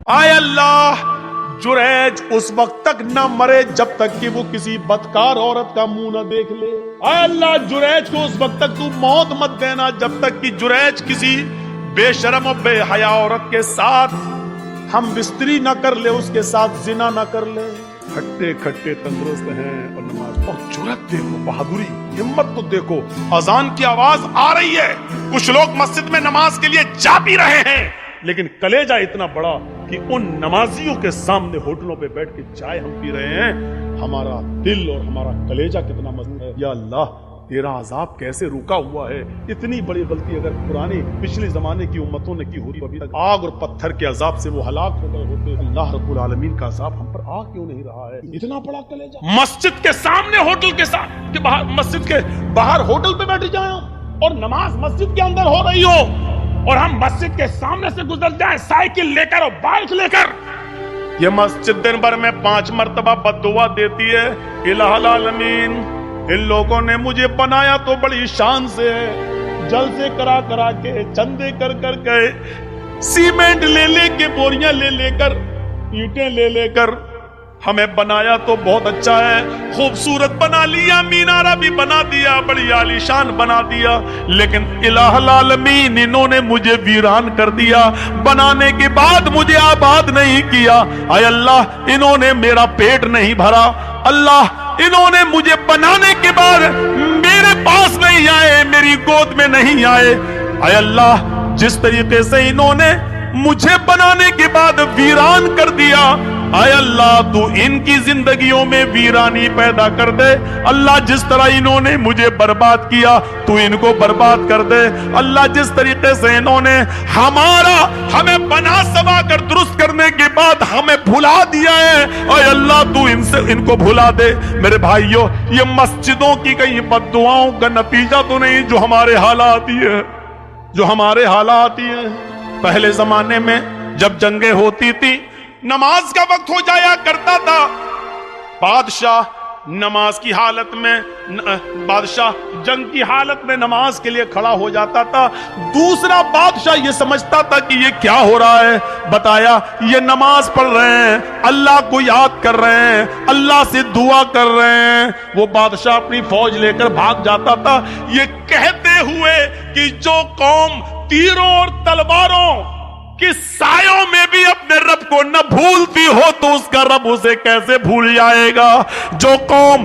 آئے اللہ جریج اس وقت تک نہ مرے جب تک کہ وہ کسی بدکار عورت کا منہ نہ دیکھ لے. آئے اللہ جریج کو اس وقت تک تو موت مت دینا جب تک کہ جریج کسی بے شرم و بے حیا عورت کے ساتھ ہم بستری نہ کر لے، اس کے ساتھ زنا نہ کر لے. کھٹے کھٹے تندرست ہیں اور نماز اور جرأت دیکھو، بہادری، ہمت تو دیکھو. اذان کی آواز آ رہی ہے، کچھ لوگ مسجد میں نماز کے لیے جا بھی رہے ہیں، لیکن کلیجہ اتنا بڑا کہ ان نمازیوں کے سامنے ہوٹلوں پہ بیٹھ کے چائے ہم پی رہے ہیں. ہمارا دل اور ہمارا کلیجہ کتنا مضبوط ہے. یا اللہ تیرا عذاب کیسے روکا ہوا ہے. اتنی بڑی غلطی اگر پرانی پچھلے زمانے کی امتوں نے کی ہوتی، ابھی تک آگ اور پتھر کے عذاب سے وہ ہلاک ہو گئے ہوتے. اللہ رب العالمین کا عذاب ہم پر آ کیوں نہیں رہا ہے؟ اتنا بڑا کلیجہ. مسجد کے سامنے ہوٹل کے ساتھ کہ باہر مسجد کے باہر ہوٹل پہ بیٹھ جائیں اور نماز مسجد کے اندر ہو رہی ہو اور ہم مسجد کے سامنے سے گزر جائیں سائیکل لے کر اور بائک لے کر. یہ مسجد دن بھر میں 5 مرتبہ بد دعا دیتی ہے. الہ العالمین ان لوگوں نے مجھے بنایا تو بڑی شان سے ہے، جلسے کرا کرا کے، چندے کر کر کے، سیمنٹ لے لے کے، بوریاں لے لے کر، اینٹیں لے لے کر ہمیں بنایا تو بہت اچھا ہے، خوبصورت بنا لیا، مینارہ بھی بنا دیا، بڑی عالی شان بنا دیا، لیکن الہ العالمین انہوں نے مجھے ویران کر دیا. بنانے کے بعد مجھے آباد نہیں کیا. اے اللہ انہوں نے میرا پیٹ نہیں بھرا. اللہ انہوں نے مجھے بنانے کے بعد میرے پاس نہیں آئے، میری گود میں نہیں آئے. اے اللہ جس طریقے سے انہوں نے مجھے بنانے کے بعد ویران کر دیا، اے اللہ تو ان کی زندگیوں میں ویرانی پیدا کر دے. اللہ جس طرح انہوں نے مجھے برباد کیا تو ان کو برباد کر دے. اللہ جس طریقے سے انہوں نے ہمیں بنا سوا کر درست کرنے کے بعد ہمیں بھلا دیا ہے، اے اللہ تو ان کو بھلا دے. میرے بھائیوں یہ مسجدوں کی کئی بد دعاؤں کا نتیجہ تو نہیں جو ہمارے حالات ہی ہیں. پہلے زمانے میں جب جنگیں ہوتی تھی نماز کا وقت ہو جایا کرتا تھا، بادشاہ نماز کی حالت میں بادشاہ جنگ کی حالت میں نماز کے لیے کھڑا ہو جاتا تھا. دوسرا بادشاہ یہ سمجھتا تھا کہ یہ کیا ہو رہا ہے، بتایا یہ نماز پڑھ رہے ہیں، اللہ کو یاد کر رہے ہیں، اللہ سے دعا کر رہے ہیں. وہ بادشاہ اپنی فوج لے کر بھاگ جاتا تھا یہ کہتے ہوئے کہ جو قوم تیروں اور تلواروں کہ سایوں میں بھی اپنے رب کو نہ بھولتی ہو تو اس کا رب اسے کیسے بھول جائے گا. جو قوم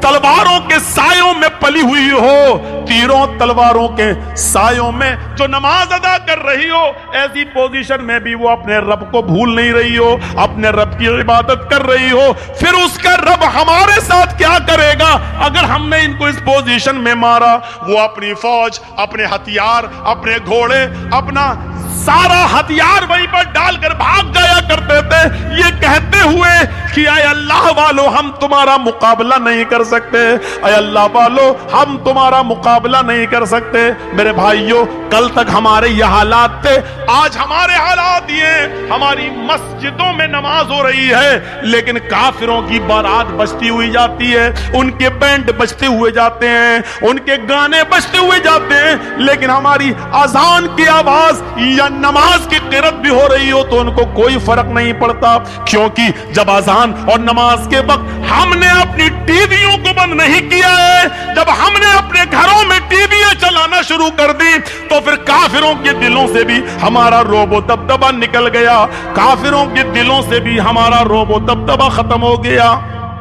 تلواروں کے سایوں میں پلی ہوئی ہو، تیروں تلواروں کے سایوں میں جو نماز ادا کر رہی ہو، ایسی پوزیشن میں بھی وہ اپنے رب کو بھول نہیں رہی ہو، اپنے رب کی عبادت کر رہی ہو، پھر اس کا رب ہمارے ساتھ کیا کرے گا اگر ہم نے ان کو اس پوزیشن میں مارا؟ وہ اپنی فوج، اپنے ہتھیار، اپنے گھوڑے، اپنا سارا ہتھیار وہیں پر ڈال کر بھاگ جایا کرتے تھے یہ کہتے ہوئے کہ اے اللہ والو ہم تمہارا مقابلہ نہیں کر سکتے، اے اللہ والو ہم تمہارا مقابلہ نہیں کر سکتے. میرے بھائیوں کل تک ہمارے یہ حالات تھے، آج ہمارے حالات یہ، ہماری مسجدوں میں نماز ہو رہی ہے لیکن کافروں کی بارات بجتی ہوئی جاتی ہے، ان کے بینڈ بجتے ہوئے جاتے ہیں، ان کے گانے بجتے ہوئے جاتے ہیں، لیکن ہماری اذان کی آواز یا نماز کی قرات بھی ہو رہی ہو تو ان کو کوئی فرق نہیں پڑتا. کیونکہ جب اذان اور نماز کے وقت ہم نے اپنی ٹی ویوں کو بند نہیں کیا ہے، جب ہم نے اپنے گھروں میں ٹی ویاں چلانا شروع کر دی تو پھر کافروں کے دلوں سے بھی ہمارا روب و دبدبہ نکل گیا، کافروں کے دلوں سے بھی ہمارا روب و دبدبہ ختم ہو گیا.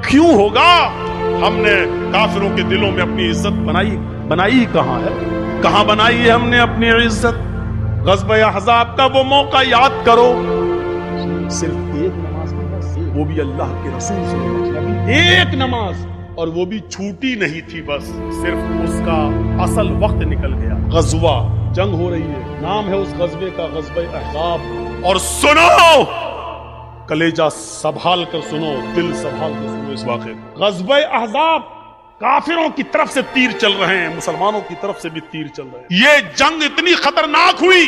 کیوں ہوگا؟ ہم نے کافروں کے دلوں میں اپنی عزت بنائی کہاں ہے؟ کہاں بنائی ہے ہم نے اپنی عزت؟ غزوہ احزاب کا وہ موقع یاد کرو، صرف ایک نماز کی بس، وہ بھی اللہ کے رسول سے مطلب ایک نماز، اور وہ بھی چھوٹی نہیں تھی، بس صرف اس کا اصل وقت نکل گیا. غزوہ جنگ ہو رہی ہے، نام ہے اس غزوے کا غزوہ احزاب. اور سنو، کلیجہ سنبھال کر سنو، دل سنبھال کر سنو اس واقعے کو. غزوہ احزاب کافروں کی طرف سے تیر چل رہے ہیں، مسلمانوں کی طرف سے بھی تیر چل رہے ہیں. یہ جنگ اتنی خطرناک ہوئی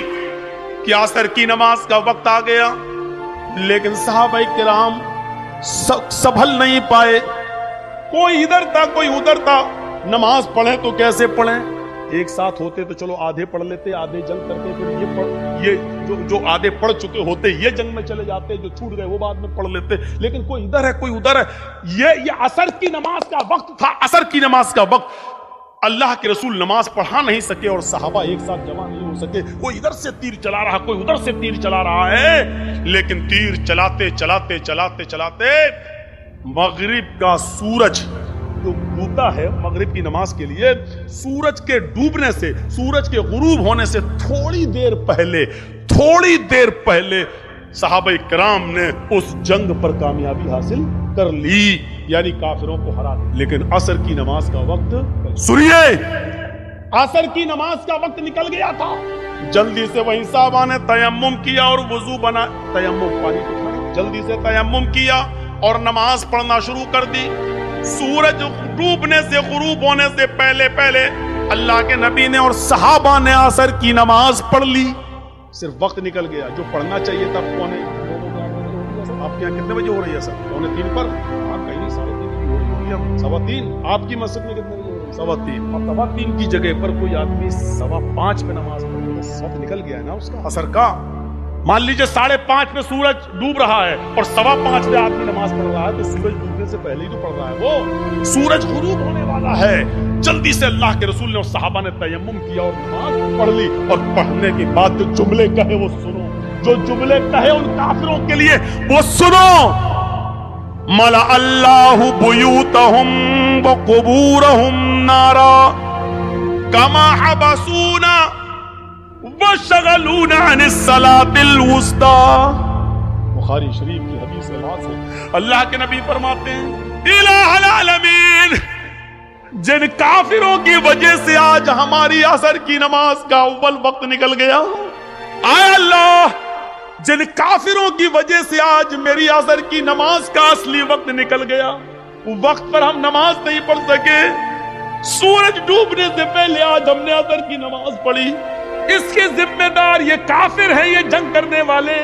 کہ عصر کی نماز کا وقت آ گیا لیکن صحابہ کرام سنبھل نہیں پائے. کوئی ادھر تھا کوئی ادھر تھا. نماز پڑھیں تو کیسے پڑھیں؟ ایک ساتھ ہوتے تو چلو آدھے پڑھ لیتے, آدھے جنگ کرتے, پھر یہ جو آدھے پڑھ چکے ہوتے یہ جنگ میں چلے جاتے, جو چھوٹ گئے وہ بعد میں پڑھ لیتے. لیکن کوئی ادھر ہے کوئی ادھر ہے. یہ عصر کی نماز کا وقت تھا, عصر کی نماز کا وقت. اللہ کے رسول نماز پڑھا نہیں سکے اور صحابہ ایک ساتھ جمع نہیں ہو سکے. کوئی ادھر سے تیر چلا رہا, کوئی ادھر سے تیر چلا رہا ہے, لیکن تیر چلاتے چلاتے چلاتے چلاتے مغرب کا سورج جو ڈوبتا ہے مغرب کی نماز کے لیے, سورج کے ڈوبنے سے, سورج کے غروب ہونے سے تھوڑی دیر پہلے صحابہ کرام نے اس جنگ پر کامیابی حاصل کر لی, یعنی کافروں کو ہرا دیا. لیکن عصر کی نماز کا وقت سنیے, عصر کی نماز کا وقت نکل گیا تھا. جلدی سے وہیں صحابہ نے تیمم کیا اور وضو بنا, تیمم پانی کو کھانا, جلدی سے تیمم کیا اور نماز پڑھنا شروع کر دی. سورج ڈوبنے سے غروب ہونے سے پہلے اللہ کے نبی نے اور صحابہ نے عصر کی نماز پڑھ لی. صرف وقت نکل گیا, جو پڑھنا چاہیے تھا پونے. آپ کے یہاں کتنے بجے ہو رہی ہے سر؟ 2:45 پر. آپ کہیں 3:30 ہو رہی ہے, 3:15. آپ کی مسجد میں کتنے بجے ہو رہی ہے؟ 3:15. اب 3:15 کی جگہ پر کوئی آدمی 5:15 پہ نماز پڑھ رہا ہے, وقت نکل گیا ہے نا اس کا عصر کا. مان لیجئے 5:30 پہ سورج ڈوب رہا ہے اور 5:15 پہ آدمی نماز پڑھ رہا ہے, تو سورج ڈوبنے سے پہلے ہی تو پڑھ رہا ہے, وہ سورج غروب ہونے والا ہے. جلدی سے اللہ کے رسول نے اور صحابہ نے تیمم کیا اور نماز پڑھ لی. اور پڑھنے کے بعد جو جملے کہے وہ سنو, جو جملے کہے ان کافروں کے لیے وہ سنو. ملا اللہ بیوتہم وقبورہم نارا کما حبسونا وشغلون عن الصلاة الوسطى. بخاری شریف کی حدیث ہے. اللہ کے نبی فرماتے ہیں الہ العالمین, جن کافروں کی وجہ سے آج ہماری عصر کی نماز کا اول وقت نکل گیا, اے اللہ جن کافروں کی وجہ سے آج میری عصر کی نماز کا اصلی وقت نکل گیا, وقت پر ہم نماز نہیں پڑھ سکے, سورج ڈوبنے سے پہلے آج ہم نے عصر کی نماز پڑھی, اس کے ذمہ دار یہ کافر ہیں, یہ جنگ کرنے والے,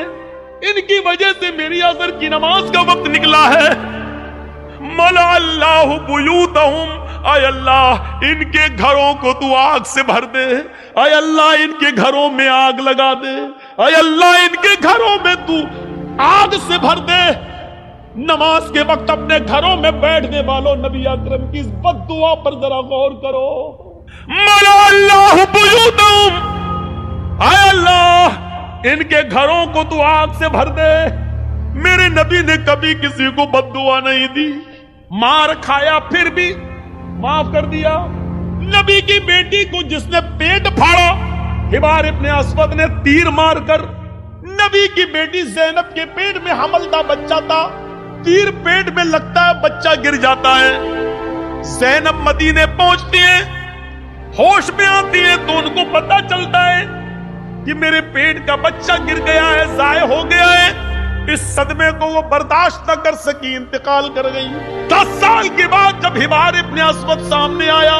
ان کی وجہ سے میری عصر کی نماز کا وقت نکلا ہے. ملا اللہ بیوتہم, اے اللہ ان کے گھروں کو تو آگ سے بھر دے, اے اللہ ان کے گھروں میں آگ لگا دے, اے اللہ ان کے گھروں میں تو آگ سے بھر دے. نماز کے وقت اپنے گھروں میں بیٹھنے والوں نبی اکرم کی اس بد دعا پر ذرا غور کرو. ملا اللہ بیوتہم, اے اللہ ان کے گھروں کو تو آگ سے بھر دے. میرے نبی نے کبھی کسی کو بد دعا نہیں دی, مار کھایا پھر بھی معاف کر دیا. نبی کی بیٹی کو جس نے پیٹ پھاڑا, حبار ابن اسود نے تیر مار کر, نبی کی بیٹی زینب کے پیٹ میں حمل تھا, بچہ تھا, تیر پیٹ میں لگتا ہے بچہ گر جاتا ہے. زینب مدینے پہنچتی ہیں, ہوش میں آتی ہے تو ان کو پتا چلتا ہے کہ میرے پیٹ کا بچہ گر گیا ہے, ضائع ہو گیا ہے. اس صدمے کو وہ برداشت نہ کر سکی, انتقال کر گئی. 10 سال کے بعد جب حبار ابن اسود سامنے آیا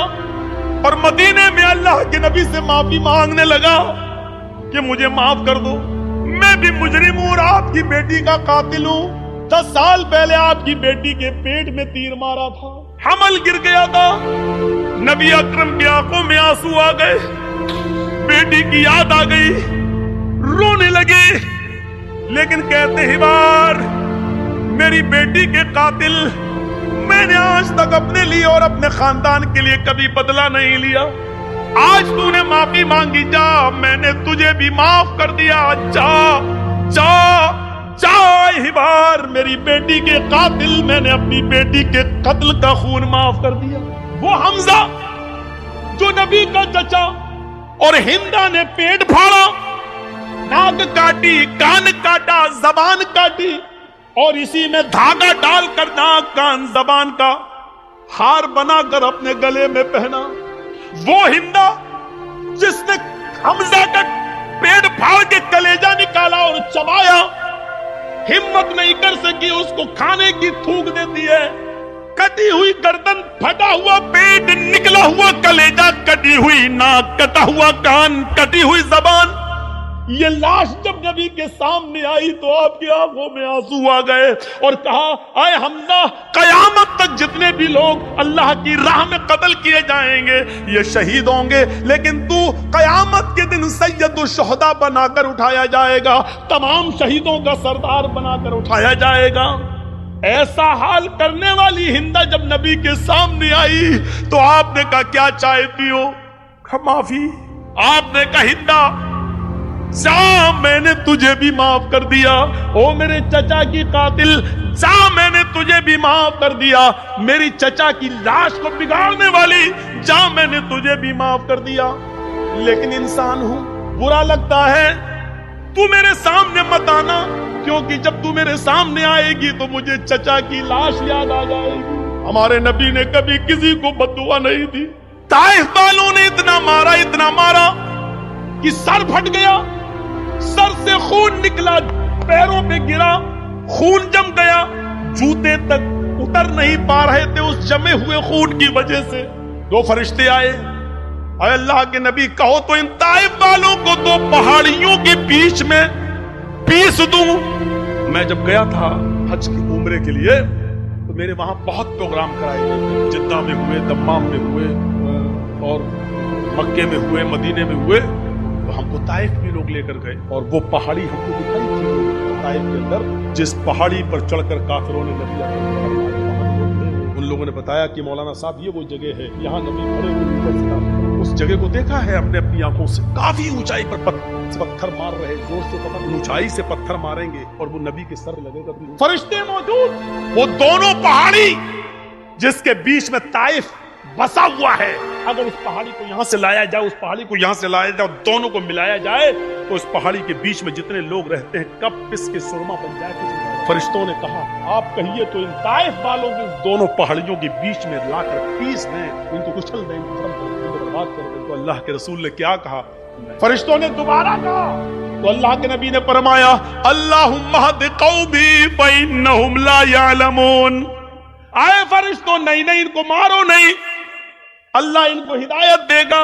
اور مدینے میں اللہ کے نبی سے معافی مانگنے لگا کہ مجھے معاف کر دو, میں بھی مجرم ہوں اور آپ کی بیٹی کا قاتل ہوں. 10 سال پہلے آپ کی بیٹی کے پیٹ میں تیر مارا تھا, حمل گر گیا تھا. نبی اکرم کی آنکھوں میں آنسو آ گئے, بیٹی کی یاد آ گئی, رونے لگے. لیکن کہتے حبار میری بیٹی کے قاتل میں نے آج تک اپنے لیے اور اپنے خاندان کے لیے کبھی بدلہ نہیں لیا. آج تو نے معافی مانگی, جا میں نے تجھے بھی معاف کر دیا, جا جا جا حبار میری بیٹی کے قاتل, میں نے اپنی بیٹی کے قتل کا خون معاف کر دیا. وہ حمزہ جو نبی کا چچا اور ہندا نے پیٹ پھاڑا, ناک کاٹی, کان کاٹا, زبان کاٹی اور اسی میں دھاگا ڈال کر ناک کان زبان کا ہار بنا کر اپنے گلے میں پہنا. وہ ہندا جس نے حمزہ کا پیٹ پھاڑ کے کلیجہ نکالا اور چبایا, ہمت نہیں کر سکی اس کو کھانے کی تھوک دیتی ہے. کٹی ہوئی گردن, پھٹا ہوا پیٹ, نکلا ہوا کلیجہ, کٹی ہوئی ناک, کٹا ہوا کان, کٹی ہوئی زبان. یہ لاش جب نبی کے سامنے آئی تو آپ کی آنکھوں میں آنسو آ گئے اور کہا اے حمزہ قیامت تک جتنے بھی لوگ اللہ کی راہ میں قتل کیے جائیں گے یہ شہید ہوں گے، لیکن تو قیامت کے دن سید الشہداء بنا کر اٹھایا جائے گا، تمام شہیدوں کا سردار بنا کر اٹھایا جائے گا۔ ایسا حال کرنے والی ہندا جب نبی کے سامنے آئی تو آپ نے کہا کیا چاہتی ہو؟ معافی۔ آپ نے کہا ہندا جا میں نے تجھے بھی معاف کر دیا، او میرے چچا کی قاتل جا میں نے تجھے بھی معاف کر دیا، میری چچا کی لاش کو بگاڑنے والی جا میں نے تجھے بھی معاف کر دیا، لیکن انسان ہوں برا لگتا ہے، تو میرے سامنے مت آنا، کیونکہ جب تو میرے سامنے آئے گی تو مجھے چچا کی لاش یاد آ جائے گی۔ ہمارے نبی نے کبھی کسی کو بد دعا نہیں دی۔ طائف والوں نے اتنا مارا کہ سر پھٹ گیا، سر سے خون نکلا، پیروں پہ گرا، خون جم گیا، جوتے تک اتر نہیں پا رہے تھے اس جمے ہوئے خون کی وجہ سے۔ دو فرشتے آئے، اے اللہ کے نبی کہو تو ان طائف والوں کو دو پہاڑیوں کے بیچ میں پیس دوں۔ میں جب گیا تھا حج کی عمرے کے لیے تو میرے وہاں بہت پروگرام کرائے گئے، جدہ میں ہوئے، دمام میں ہوئے اور مکے میں ہوئے، مدینے میں ہوئے، تو ہم کو طائف بھی لوگ لے کر گئے اور وہ پہاڑی ہم کو دکھائی تھی طائف کے اندر، جس پہاڑی پر چڑھ کر کافروں نے نبی ان لوگوں نے بتایا کہ مولانا صاحب یہ وہ جگہ ہے، یہاں نبی کھڑے ہوئے، اس جگہ کو دیکھا ہے ہم نے اپنی آنکھوں سے، کافی اونچائی پر پتھر مار رہے، زور سے اونچائی سے پتھر ماریں گے اور وہ نبی کے سر لگے گا، فرشتے موجود، وہ دونوں پہاڑی جس کے بیچ میں طائف بسا ہوا ہے، اگر اس پہاڑی کو یہاں سے لایا جائے، اس پہاڑی کو یہاں سے لایا جائے اور دونوں کو ملایا جائے تو اس پہاڑی کے بیچ میں جتنے لوگ رہتے ہیں کب پس کے سرما بن جائے۔ فرشتوں نے کہا آپ کہیے تو ان طائف والوں کے دونوں پہاڑیوں کے بیچ میں لا کر پیس دیں، ان کو کچل دیں، ان کو ختم کر دیں، ان کو برباد کر دیں۔ تو اللہ کے رسول نے کیا کہا؟ فرشتوں نے دوبارہ کہا تو اللہ کے نبی نے فرمایا اللہم اہد قومی فإنہم لا یعلمون۔ آئے فرشتوں نہیں ان کو مارو نہیں، اللہ ان کو ہدایت دے گا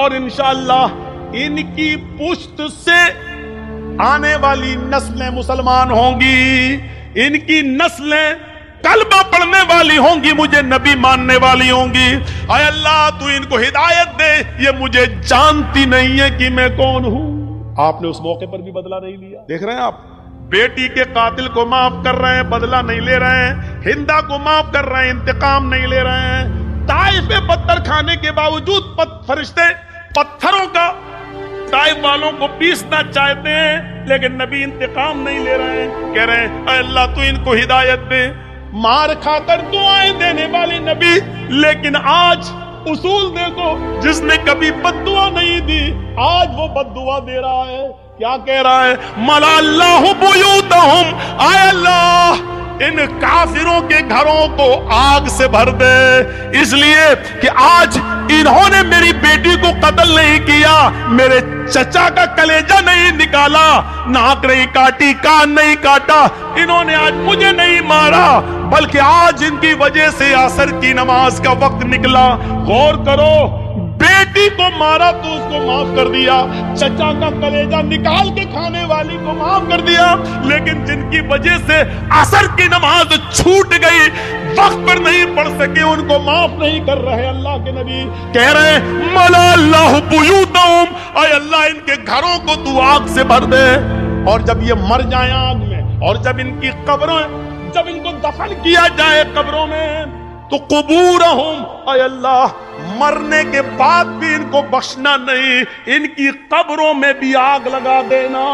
اور انشاءاللہ ان کی پشت سے آنے والی نسلیں مسلمان ہوں گی، ان کی نسلیں کلمہ پڑھنے والی ہوں گی، مجھے نبی ماننے والی ہوں گی۔ اے اللہ تو ان کو ہدایت دے، یہ مجھے جانتی نہیں ہے کہ میں کون ہوں۔ آپ نے اس موقع پر بھی بدلہ نہیں لیا، دیکھ رہے ہیں آپ، بیٹی کے قاتل کو معاف کر رہے ہیں، بدلہ نہیں لے رہے ہیں، ہندا کو معاف کر رہے ہیں، انتقام نہیں لے رہے ہیں۔ طائف میں پتھر کھانے کے باوجود فرشتے پتھروں کا طائف والوں کو پیسنا چاہتے ہیں، لیکن نبی انتقام نہیں لے رہے ہیں، کہہ رہے ہیں اے اللہ تو ان کو ہدایت دے۔ مار کھا کر دعائیں دینے والے نبی، لیکن آج اصول دیکھو، جس نے کبھی بد دعا نہیں دی آج وہ بد دعا دے رہا ہے۔ کیا کہہ رہا ہے؟ ملا اللہ بیوتہم، اے اللہ ان کافروں کے گھروں کو آگ سے بھر دے، اس لیے کہ آج انہوں نے میری بیٹی کو قتل نہیں کیا، میرے چچا کا کلیجہ نہیں نکالا، ناک نہیں کاٹی، کان نہیں کاٹا، انہوں نے آج مجھے نہیں مارا، بلکہ آج ان کی وجہ سے عصر کی نماز کا وقت نکلا۔ غور کرو، بیٹی کو مارا تو اس کو معاف کر دیا، چچا کا کلیجہ نکال کے کھانے والی کو معاف کر دیا، لیکن جن کی وجہ سے عصر کی نماز چھوٹ گئی، وقت پر نہیں پڑھ سکے، ان کو معاف نہیں کر رہے۔ اللہ کے نبی کہہ رہے ہیں ملا اللہ بیوتہم، اے اللہ ان کے گھروں کو تو آگ سے بھر دے، اور جب یہ مر جائیں آگ میں، اور جب ان کی قبروں، جب ان کو دفن کیا جائے قبروں میں، تو قبورہم، اے اللہ مرنے کے بعد بھی ان کو بخشنا نہیں، ان کی قبروں میں بھی آگ لگا دینا۔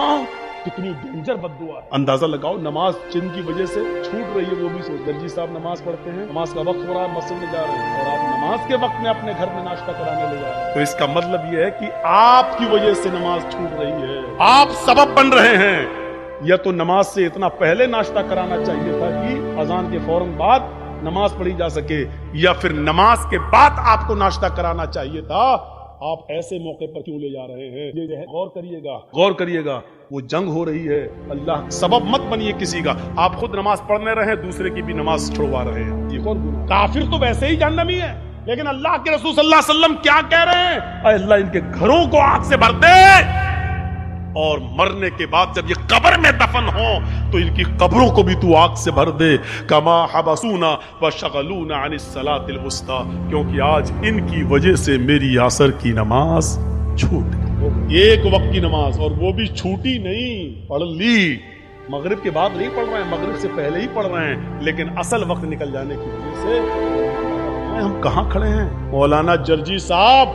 کتنی ڈینجر بد دعا ہے۔ اندازہ لگاؤ، نماز جن کی وجہ سے چھوٹ رہی ہے وہ بھی سوچ، درجی صاحب نماز پڑھتے ہیں، نماز کا وقت ہو رہا ہے، مسجد میں جا رہے ہیں، اور آپ نماز کے وقت میں اپنے گھر میں ناشتہ کرانے لے جا رہے ہیں، تو اس کا مطلب یہ ہے کہ آپ کی وجہ سے نماز چھوٹ رہی ہے، آپ سبب بن رہے ہیں۔ یا تو نماز سے اتنا پہلے ناشتہ کرانا چاہیے تھا کہ اذان کے فوراً بعد نماز پڑھی جا سکے، یا پھر نماز کے بعد آپ کو ناشتہ کرانا چاہیے تھا۔ آپ ایسے موقع پر کیوں لے جا رہے ہیں؟ یہ جو ہے غور کریے گا، غور کریے گا، وہ جنگ ہو رہی ہے، اللہ سبب مت بنیے کسی کا، آپ خود نماز پڑھنے رہے، دوسرے کی بھی نماز چھڑوا رہے ہیں، یہ اور گناہ۔ کافر تو ویسے ہی جہنمی ہے، لیکن اللہ کے رسول صلی اللہ علیہ وسلم کیا کہہ رہے ہیں؟ اے اللہ ان کے گھروں کو آگ سے بھر دے، اور مرنے کے بعد جب یہ قبر میں دفن ہو تو ان کی قبروں کو بھی تو آگ سے بھر دے. کما حبسونا وشغلونا عن الصلاۃ الوسطی، کیونکہ آج ان کی وجہ سے میری عصر کی نماز چھوٹ گئی. ایک وقت کی نماز، اور وہ بھی چھوٹی نہیں، پڑھ لی. مغرب کے بعد نہیں پڑھ رہے ہیں، مغرب سے پہلے ہی پڑھ رہے ہیں، لیکن اصل وقت نکل جانے کی وجہ سے ہم کہاں کھڑے ہیں. مولانا جرجی صاحب،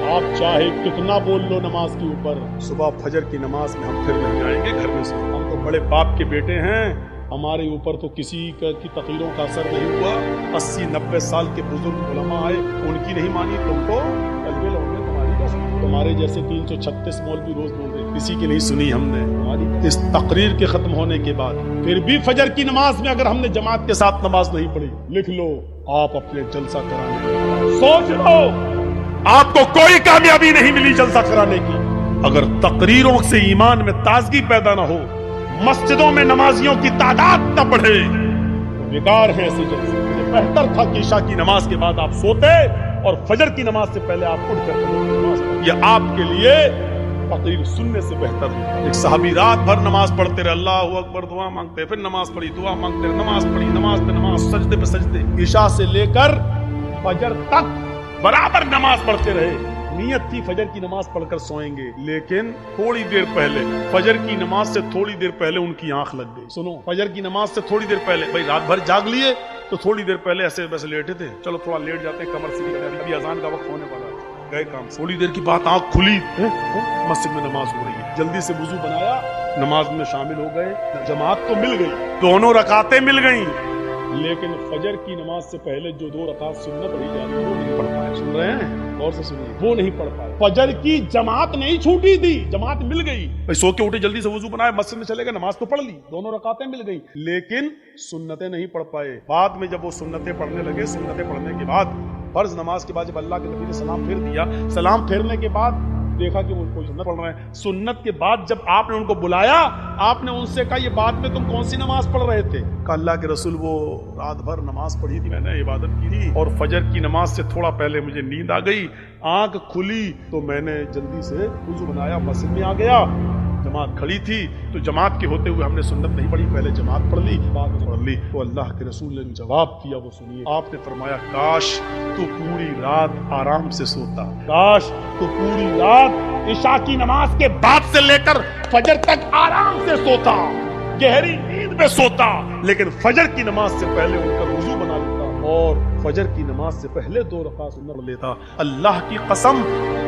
آپ چاہے کتنا بول لو نماز کے اوپر، صبح فجر کی نماز میں ہم پھر نہیں آئیں گے گھر میں سے. ہم تو بڑے باپ کے بیٹے ہیں، ہمارے اوپر تو کسی کی تقریروں کا اثر نہیں ہوا. 80-90 سال کے بزرگ علماء آئے، ان کی نہیں مانی. تم تو قلبے لوگے، تمہارے جیسے 336 مولوی روز بول رہے، کسی کی نہیں سنی ہم نے. ہماری اس تقریر کے ختم ہونے کے بعد پھر بھی فجر کی نماز میں اگر ہم نے جماعت کے ساتھ نماز نہیں پڑھی، لکھ لو آپ اپنے جلسہ کرانے. سوچ لو، آپ کو کوئی کامیابی نہیں ملی جلسہ کرانے کی اگر تقریروں سے ایمان میں تازگی پیدا نہ ہو، مسجدوں میں نمازیوں کی تعداد نہ بڑھے، بیکار ہے ایسے جلسے. بہتر تھا کہ عشاء کی نماز کے بعد آپ سوتے اور فجر کی نماز سے پہلے آپ اٹھ کر نماز. یہ آپ کے لیے تقریر سننے سے بہتر ہے. ایک صحابی رات بھر نماز پڑھتے رہے، اللہ اکبر، دعا مانگتے، پھر نماز پڑھی، دعا مانگتے، نماز پڑھی، نماز پہ نماز، سجدے پہ سجدے، عشاء سے لے کر فجر تک برابر نماز پڑھتے رہے. نیت تھی فجر کی نماز پڑھ کر سوئیں گے، لیکن تھوڑی دیر پہلے، فجر کی نماز سے تھوڑی دیر پہلے ان کی آنکھ لگ گئی. سنو، فجر کی نماز سے تھوڑی دیر پہلے، بھائی رات بھر جاگ لیے تو تھوڑی دیر پہلے ایسے ویسے لیٹے تھے، چلو تھوڑا لیٹ جاتے ہیں، کمر سے ابھی اذان کا وقت ہونے والا ہے، گئے کام. تھوڑی دیر کی بات آنکھ کھلی، مسجد میں نماز ہو رہی ہے، جلدی سے وضو بنایا، نماز میں شامل ہو گئے. جماعت تو مل گئی، دونوں رکعتیں مل گئیں، لیکن فجر کی نماز سے پہلے جو 2 رکعت سنت پڑھی جاتی ہے وہ نہیں پڑھ پائے. سن رہے ہیں؟ غور سے سنیے، وہ نہیں پڑھ پائے. فجر کی جماعت نہیں چھوٹی تھی، جماعت مل گئی. بھائی سو کے اٹھے، جلدی سے وضو بنائے، مسجد میں چلے گئے، نماز تو پڑھ لی، دونوں رکعتیں مل گئی، لیکن سنتیں نہیں پڑھ پائے. بعد میں جب وہ سنتیں پڑھنے لگے، سنتیں پڑھنے کے بعد فرض نماز کے بعد جب اللہ کے نبی نے سلام پھیر دیا، سلام پھیرنے کے بعد دیکھا کہ وہ کوئی سنت پڑھ رہے ہیں. سنت کے بعد جب آپ نے ان کو بلایا، آپ نے ان سے کہا یہ بات میں تم کون سی نماز پڑھ رہے تھے؟ کہ اللہ کے رسول وہ رات بھر نماز پڑھی تھی، میں نے عبادت کی تھی، اور فجر کی نماز سے تھوڑا پہلے مجھے نیند آ گئی، آنکھ کھلی تو میں نے جلدی سے وضو بنایا، مسجد میں آ گیا. جماعت کھڑی تھی تو جماعت کے ہوتے ہوئے ہم نے سنت نہیں پڑھی، پہلے جماعت پڑھ لی، بعد میں پڑھ لی. تو اللہ کے رسول نے جواب دیا، وہ سنیے. آپ نے فرمایا کاش تو پوری رات آرام سے سوتا، کاش تو پوری رات عشاء کی نماز کے بعد سے لے کر فجر تک آرام سے سوتا، گہری نیند میں سوتا، لیکن فجر کی نماز سے پہلے اٹھ کر وضو بنا لیتا اور فجر کی نماز سے پہلے 2 رکعت سنت پڑھ لیتا. اللہ کی قسم،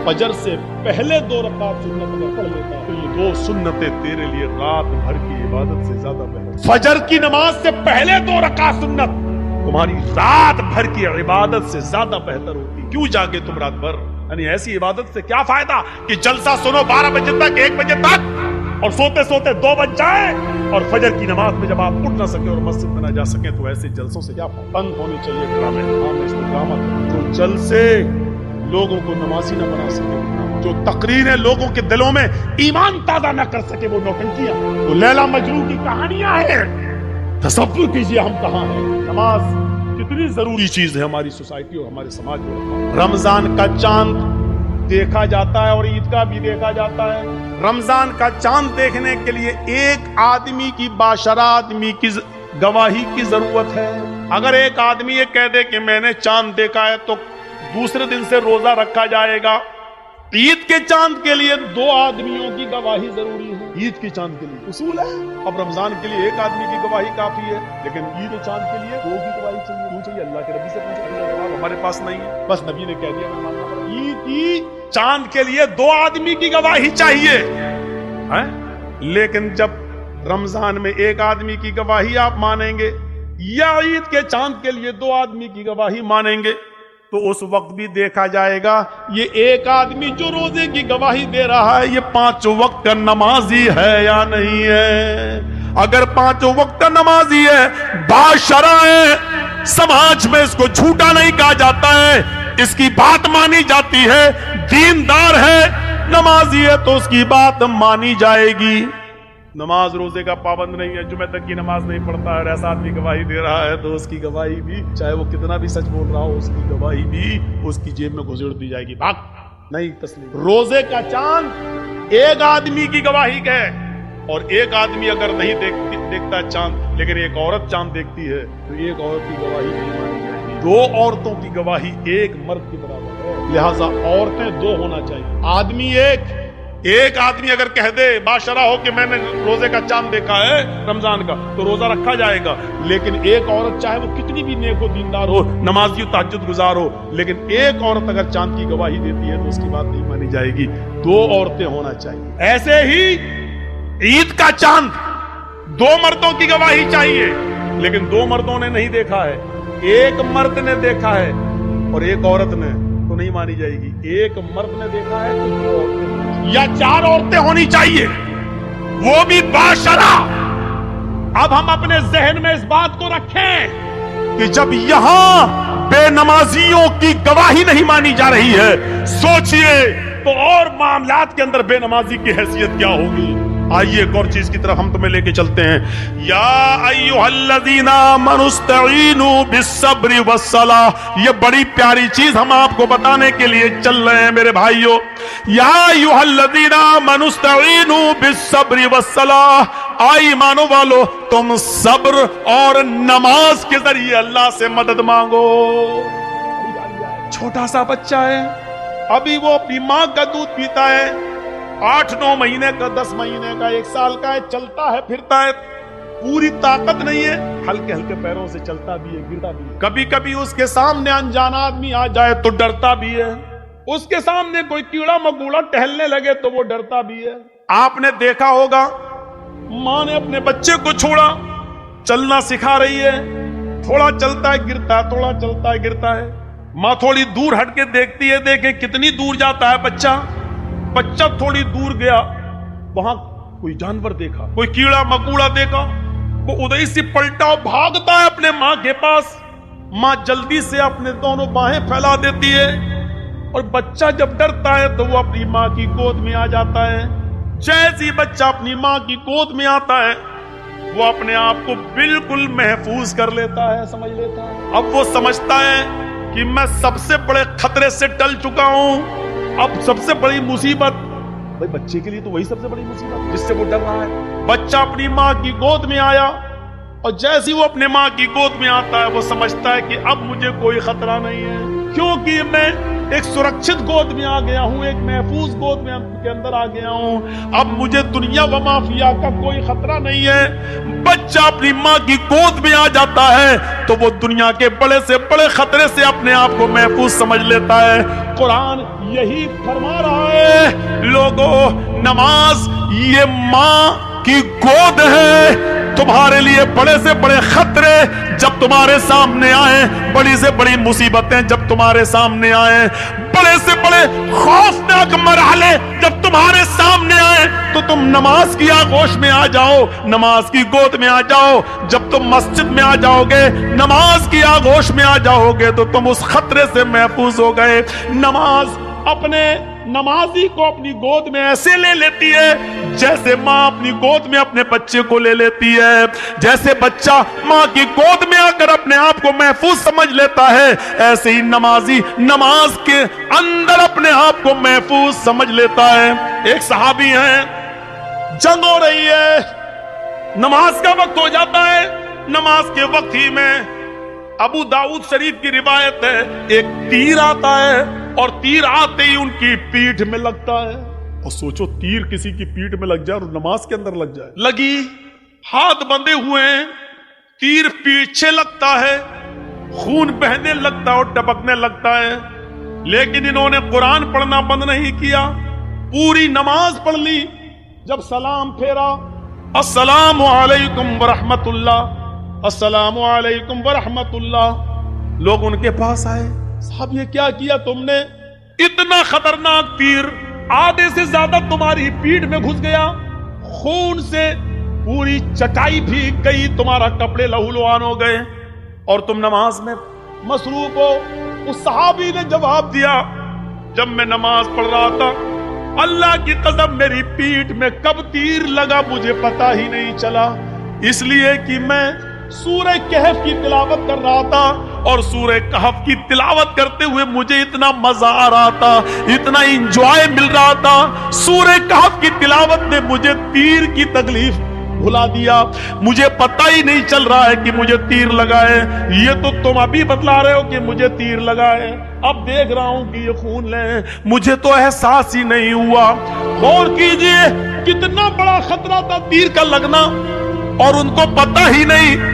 فجر سے پہلے 2 رکعت سنت اگر پڑھ لیتا تو یہ 2 سنتیں تیرے لیے رات بھر کی عبادت سے زیادہ بہتر. فجر کی نماز سے پہلے 2 رکعت سنت تمہاری رات بھر کی عبادت سے زیادہ بہتر ہوتی. کیوں جاگے تم رات بھر؟ یعنی ایسی عبادت سے کیا فائدہ کہ جلسہ سنو 12 بجے تک، 1 بجے تک، اور سوتے سوتے 2 بج جائے، اور فجر کی نماز میں جب آپ اٹھ نہ سکے اور مسجد میں نہ جا سکیں، تو ایسے جلسوں سے کیا بند ہونی چاہیے ڈرامے. جو جلسے لوگوں کو نمازی نہ بنا سکے، جو تقریریں لوگوں کے دلوں میں ایمان تازہ نہ کر سکے، وہ نوٹنکیاں، وہ لیلا مجنون کی کہانیاں ہیں. تصور کیجئے ہم کہاں ہیں. نماز کتنی ضروری چیز ہے ہماری سوسائٹی اور ہمارے سماج میں. رمضان کا چاند دیکھا جاتا ہے اور عید کا بھی دیکھا جاتا ہے. رمضان کا چاند دیکھنے کے لیے ایک آدمی کی، باشرہ آدمی کی گواہی کی ضرورت ہے. اگر ایک آدمی یہ کہہ دے کہ میں نے چاند دیکھا ہے تو دوسرے دن سے روزہ رکھا جائے گا. عید کے چاند کے لیے 2 آدمیوں کی گواہی ضروری ہے. عید کے چاند کے لیے اصول ہے. اب رمضان کے لیے 1 آدمی کی گواہی کافی ہے، لیکن عید کے چاند کے لیے 2 کی گواہی چاہیے. کیوں چاہیے؟ اللہ کے نبی سے پوچھا، جواب ہمارے پاس نہیں ہے، بس نبی نے کہہ دیا. عید کی چاند کے لیے 2 آدمی کی گواہی چاہیے، لیکن جب رمضان میں 1 آدمی کی گواہی آپ مانیں گے یا عید کے چاند کے لیے 2 آدمی کی گواہی مانیں گے، تو اس وقت بھی دیکھا جائے گا یہ 1 آدمی جو روزے کی گواہی دے رہا ہے یہ 5 وقت کا نمازی ہے یا نہیں ہے. اگر 5 وقت کا نمازی ہے، باشرع ہے، سماج میں اس کو جھوٹا نہیں کہا جاتا ہے، اس کی بات مانی جاتی ہے، دیندار ہے، نمازی ہے تو اس کی بات مانی جائے گی. نماز روزے کا پابند نہیں ہے، جمعہ تک کی نماز نہیں پڑھتا ہے، ایسا آدمی گواہی دے رہا ہے تو اس کی گواہی بھی، چاہے وہ کتنا بھی سچ بول رہا ہو، اس کی گواہی بھی اس کی جیب میں گھسیڑ دی جائے گی. بات نہیں تسلیم. روزے کا چاند ایک آدمی کی گواہی ہے، اور ایک آدمی اگر نہیں دیکھتا چاند لیکن ایک عورت چاند دیکھتی ہے تو ایک عورت کی گواہی نہیں مانی جائے گی۔ دو عورتوں کی گواہی ایک مرد کے برابر ہے، لہذا عورتیں دو ہونا چاہیے، آدمی ایک آدمی اگر کہہ دے باشرہ ہو کہ میں نے روزے کا چاند دیکھا ہے رمضان کا تو روزہ رکھا جائے گا، لیکن ایک عورت چاہے وہ کتنی بھی نیک و دیندار ہو، نمازی و تہجد گزار ہو، لیکن ایک عورت اگر چاند کی گواہی دیتی ہے تو اس کی بات نہیں مانی جائے گی، دو عورتیں ہونا چاہیے۔ ایسے ہی عید کا چاند دو مردوں کی گواہی چاہیے، لیکن دو مردوں نے نہیں دیکھا ہے، ایک مرد نے دیکھا ہے اور ایک عورت نے، تو نہیں مانی جائے گی۔ ایک مرد نے دیکھا ہے تو دو عورتیں یا چار عورتیں ہونی چاہیے، وہ بھی باشرہ۔ اب ہم اپنے ذہن میں اس بات کو رکھیں کہ جب یہاں بے نمازیوں کی گواہی نہیں مانی جا رہی ہے، سوچئے تو اور معاملات کے اندر بے نمازی کی حیثیت کیا ہوگی۔ آئیے ایک اور چیز کی طرف ہم تمہیں لے کے چلتے ہیں۔ یا ایھا الذین آمنوا استعینوا بالصبر والصلاۃ، یہ بڑی پیاری چیز ہم آپ کو بتانے کے لیے چل رہے ہیں میرے بھائیوں۔ یا ایھا الذین آمنوا استعینوا بالصبر والصلاۃ، آئی ایمانوں والو تم صبر اور نماز کے ذریعے اللہ سے مدد مانگو۔ چھوٹا سا بچہ ہے، ابھی وہ اپنی ماں کا دودھ پیتا ہے، 8-9 مہینے کا، 10 مہینے کا، 1 سال کا ہے، چلتا ہے پھرتا ہے، پوری طاقت نہیں ہے، ہلکے ہلکے پیروں سے چلتا بھی ہے، گرتا بھی ہے، کبھی کبھی اس کے سامنے انجان آدمی آ جائے تو ڈرتا بھی ہے، اس کے سامنے کوئی کیڑا مکوڑا ٹہلنے لگے تو وہ ڈرتا بھی ہے۔ آپ نے دیکھا ہوگا ماں نے اپنے بچے کو چھوڑا، چلنا سکھا رہی ہے، تھوڑا چلتا ہے گرتا ہے، تھوڑا چلتا ہے گرتا ہے، ماں تھوڑی دور ہٹ کے دیکھتی ہے، دیکھیں کتنی دور جاتا ہے بچہ تھوڑی دور گیا، وہاں کوئی جانور دیکھا، کوئی کیڑا مکوڑا دیکھا، وہ ادھر سے پلٹا اور بھاگتا ہے اپنے ماں کے پاس، ماں جلدی سے اپنے دونوں باہیں پھیلا دیتی ہے، اور بچہ جب ڈرتا ہے تو وہ اپنی ماں کی گود میں آ جاتا ہے۔ جیسے ہی بچہ اپنی ماں کی گود میں آتا ہے وہ اپنے آپ کو بالکل محفوظ کر لیتا ہے، سمجھ لیتا ہے۔ اب وہ سمجھتا ہے کہ میں سب سے بڑے خطرے سے ٹل چکا ہوں، اب سب سے بڑی مصیبت، بھائی بچے کے لیے تو وہی سب سے بڑی مصیبت جس سے وہ ڈر رہا ہے۔ بچہ اپنی ماں کی گود میں آیا، اور جیسے ہی وہ اپنے ماں کی گود میں آتا ہے وہ سمجھتا ہے کہ اب مجھے کوئی خطرہ نہیں ہے، کیونکہ میں ایک سرکشت گود میں آ گیا ہوں، ایک محفوظ گود میں کے اندر آ گیا ہوں، اب مجھے دنیا و ما فیہا کا کوئی خطرہ نہیں ہے۔ بچہ اپنی ماں کی گود میں آ جاتا ہے تو وہ دنیا کے بڑے سے بڑے خطرے سے اپنے آپ کو محفوظ سمجھ لیتا ہے۔ قرآن یہی فرما رہا ہے، لوگو نماز یہ ماں کی گود ہے، تمہارے لیے بڑے سے بڑے خطرے جب تمہارے سامنے آئیں، بڑی سے بڑی مصیبتیں جب تمہارے سامنے آئیں، بڑے سے بڑے خوفناک مرحلے جب تمہارے سامنے آئیں تو تم نماز کی آغوش میں آ جاؤ، نماز کی گود میں آ جاؤ۔ جب تم مسجد میں آ جاؤ گے، نماز کی آغوش میں آ جاؤ گے تو تم اس خطرے سے محفوظ ہو گئے۔ نماز اپنے نمازی کو اپنی گود میں ایسے لے لیتی ہے جیسے ماں اپنی گود میں اپنے بچے کو لے لیتی ہے، جیسے بچہ ماں کی گود میں آ کر اپنے آپ کو محفوظ سمجھ لیتا ہے، ایسے ہی نمازی نماز کے اندر اپنے آپ کو محفوظ سمجھ لیتا ہے۔ ایک صحابی ہیں، جنگ ہو رہی ہے، نماز کا وقت ہو جاتا ہے، نماز کے وقت ہی میں ابو داؤد شریف کی روایت ہے، ایک تیر آتا ہے اور تیر آتے ہی ان کی پیٹھ میں لگتا ہے۔ اور سوچو تیر کسی کی پیٹھ میں لگ جائے اور نماز کے اندر لگ جائے، لگی، ہاتھ بندھے ہوئے ہیں، تیر پیچھے لگتا ہے، خون بہنے لگتا ہے اور ٹپکنے لگتا ہے، لیکن انہوں نے قرآن پڑھنا بند نہیں کیا، پوری نماز پڑھ لی۔ جب سلام پھیرا، السلام علیکم ورحمت اللہ، السلام علیکم ورحمت اللہ، لوگ ان کے پاس آئے، صاحب یہ کیا کیا تم نے؟ اتنا خطرناک تیر آدھے سے زیادہ تمہاری پیٹھ میں گھس گیا، خون سے پوری چٹائی بھیگ گئی، تمہارا کپڑے لہولہان ہو گئے اور تم نماز میں مصروف ہو۔ اس صحابی نے جواب دیا، جب میں نماز پڑھ رہا تھا اللہ کی قسم میری پیٹھ میں کب تیر لگا مجھے پتا ہی نہیں چلا، اس لیے کہ میں سورہ کہف کی تلاوت کر رہا تھا اور سورہ کہف کی تلاوت کرتے ہوئے مجھے اتنا مزہ آ رہا تھا، اتنا انجوائے مل رہا تھا۔ سورہ کہف کی تلاوت نے مجھے تیر کی تکلیف بھلا دیا، مجھے پتہ ہی نہیں چل رہا ہے کہ مجھے تیر لگا ہے۔ یہ تو تم ابھی بتلا رہے ہو کہ مجھے تیر لگا ہے، اب دیکھ رہا ہوں کہ یہ خون لے، مجھے تو احساس ہی نہیں ہوا۔ غور کیجئے کتنا بڑا خطرہ تھا تیر کا لگنا، اور ان کو پتہ ہی نہیں،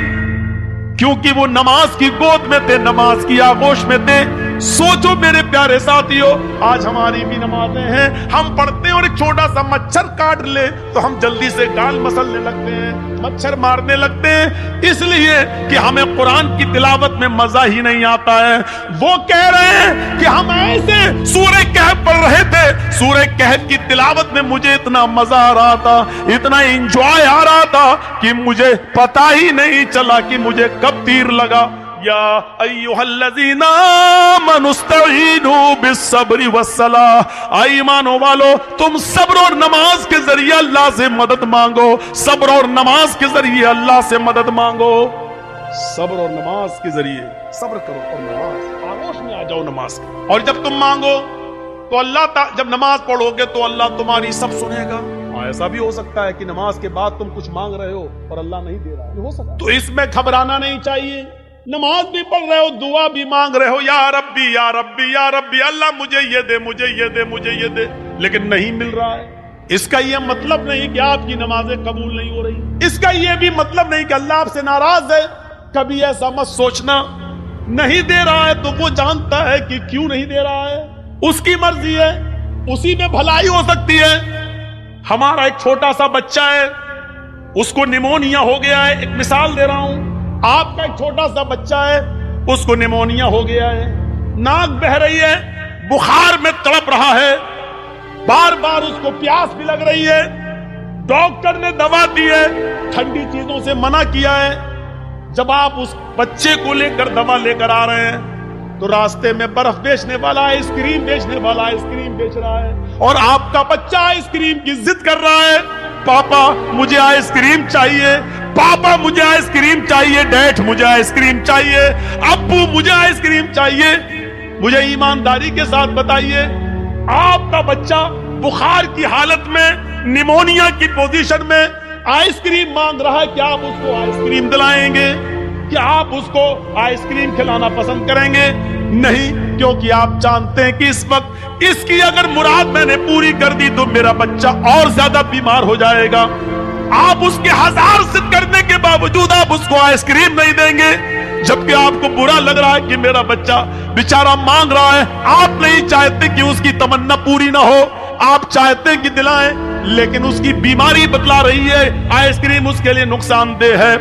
کیونکہ وہ نماز کی گود میں تھے، نماز کی آغوش میں تھے۔ سوچو میرے پیارے ساتھیو، آج ہماری بھی نمازیں ہیں، ہم پڑھتے ہیں اور ایک چھوٹا سا مچھر کاٹ لے تو ہم جلدی سے گال مسلنے لگتے ہیں، مچھر مارنے لگتے ہیں، اس لیے کہ ہمیں قرآن کی تلاوت میں مزہ ہی نہیں آتا ہے۔ وہ کہہ رہے ہیں کہ ہم ایسے سورہ کہف پڑھ رہے تھے، سورہ کہف کی تلاوت میں مجھے اتنا مزہ آ رہا تھا، اتنا انجوائے آ رہا تھا کہ مجھے پتہ ہی نہیں چلا کہ مجھے کب تیر لگا۔ یا ایھا الذین آمنوا استعینوا بالصبر والصلاۃ، ایمانو والو تم صبر اور نماز کے ذریعے اللہ سے مدد مانگو، صبر اور نماز کے ذریعے اللہ سے مدد مانگو، صبر اور نماز کے ذریعے صبر کرو اور نماز آغوش میں آ جاؤ نماز کی۔ اور جب تم مانگو تو اللہ جب نماز پڑھو گے تو اللہ تمہاری سب سنے گا۔ ایسا بھی ہو سکتا ہے کہ نماز کے بعد تم کچھ مانگ رہے ہو اور اللہ نہیں دے رہا ہے، ہو سکتا ہے، تو اس میں گھبرانا نہیں چاہیے۔ نماز بھی پڑھ رہے ہو، دعا بھی مانگ رہے ہو، یا ربی یا ربی یا ربی، اللہ مجھے یہ دے، مجھے یہ دے، مجھے یہ دے، لیکن نہیں مل رہا ہے، اس کا یہ مطلب نہیں کہ آپ کی نمازیں قبول نہیں ہو رہی، اس کا یہ بھی مطلب نہیں کہ اللہ آپ سے ناراض ہے۔ کبھی ایسا مت سوچنا، نہیں دے رہا ہے تو وہ جانتا ہے کہ کیوں نہیں دے رہا ہے، اس کی مرضی ہے، اسی میں بھلائی ہو سکتی ہے۔ ہمارا ایک چھوٹا سا بچہ ہے، اس کو نیمونیا ہو گیا ہے، ایک مثال دے رہا ہوں، آپ کا ایک چھوٹا سا بچہ ہے، اس کو نیمونیا ہو گیا ہے، ناک بہہ رہی ہے، بخار میں تڑپ رہا ہے، بار بار اس کو پیاس بھی لگ رہی ہے، ڈاکٹر نے دوا دی ہے، ٹھنڈی چیزوں سے منع کیا ہے۔ جب آپ اس بچے کو لے کر دوا لے کر آ رہے ہیں تو راستے میں برف بیچنے والا آئس کریم بیچنے والا آئس کریم بیچ رہا ہے، اور آپ کا بچہ آئس کریم کی ضد کر رہا ہے، پاپا مجھے آئس کریم چاہیے، پاپا مجھے آئس کریم چاہیے، ڈیڈ مجھے آئس کریم چاہیے، ابو مجھے آئس کریم چاہیے۔ مجھے ایمانداری کے ساتھ بتائیے، آپ کا بچہ بخار کی حالت میں، نیمونیا کی پوزیشن میں آئس کریم مانگ رہا ہے، کیا آپ اس کو آئس کریم دلائیں گے؟ کیا آپ اس کو آئس کریم کھلانا پسند کریں گے؟ نہیں، کیونکہ آپ جانتے ہیں کہ اس وقت اس کی اگر مراد میں نے پوری کر دی تو میرا بچہ اور زیادہ بیمار ہو جائے گا۔ آپ اس کے ہزار ضد کرنے کے باوجود آپ اس کو آئس کریم نہیں دیں گے، جبکہ آپ کو برا لگ رہا ہے کہ میرا بچہ بیچارہ مانگ رہا ہے۔ آپ نہیں چاہتے کہ اس کی تمنا پوری نہ ہو، آپ چاہتے کہ دلائیں، لیکن اس کی بیماری بتلا رہی ہے آئس کریم اس کے لیے نقصان دہ ہے۔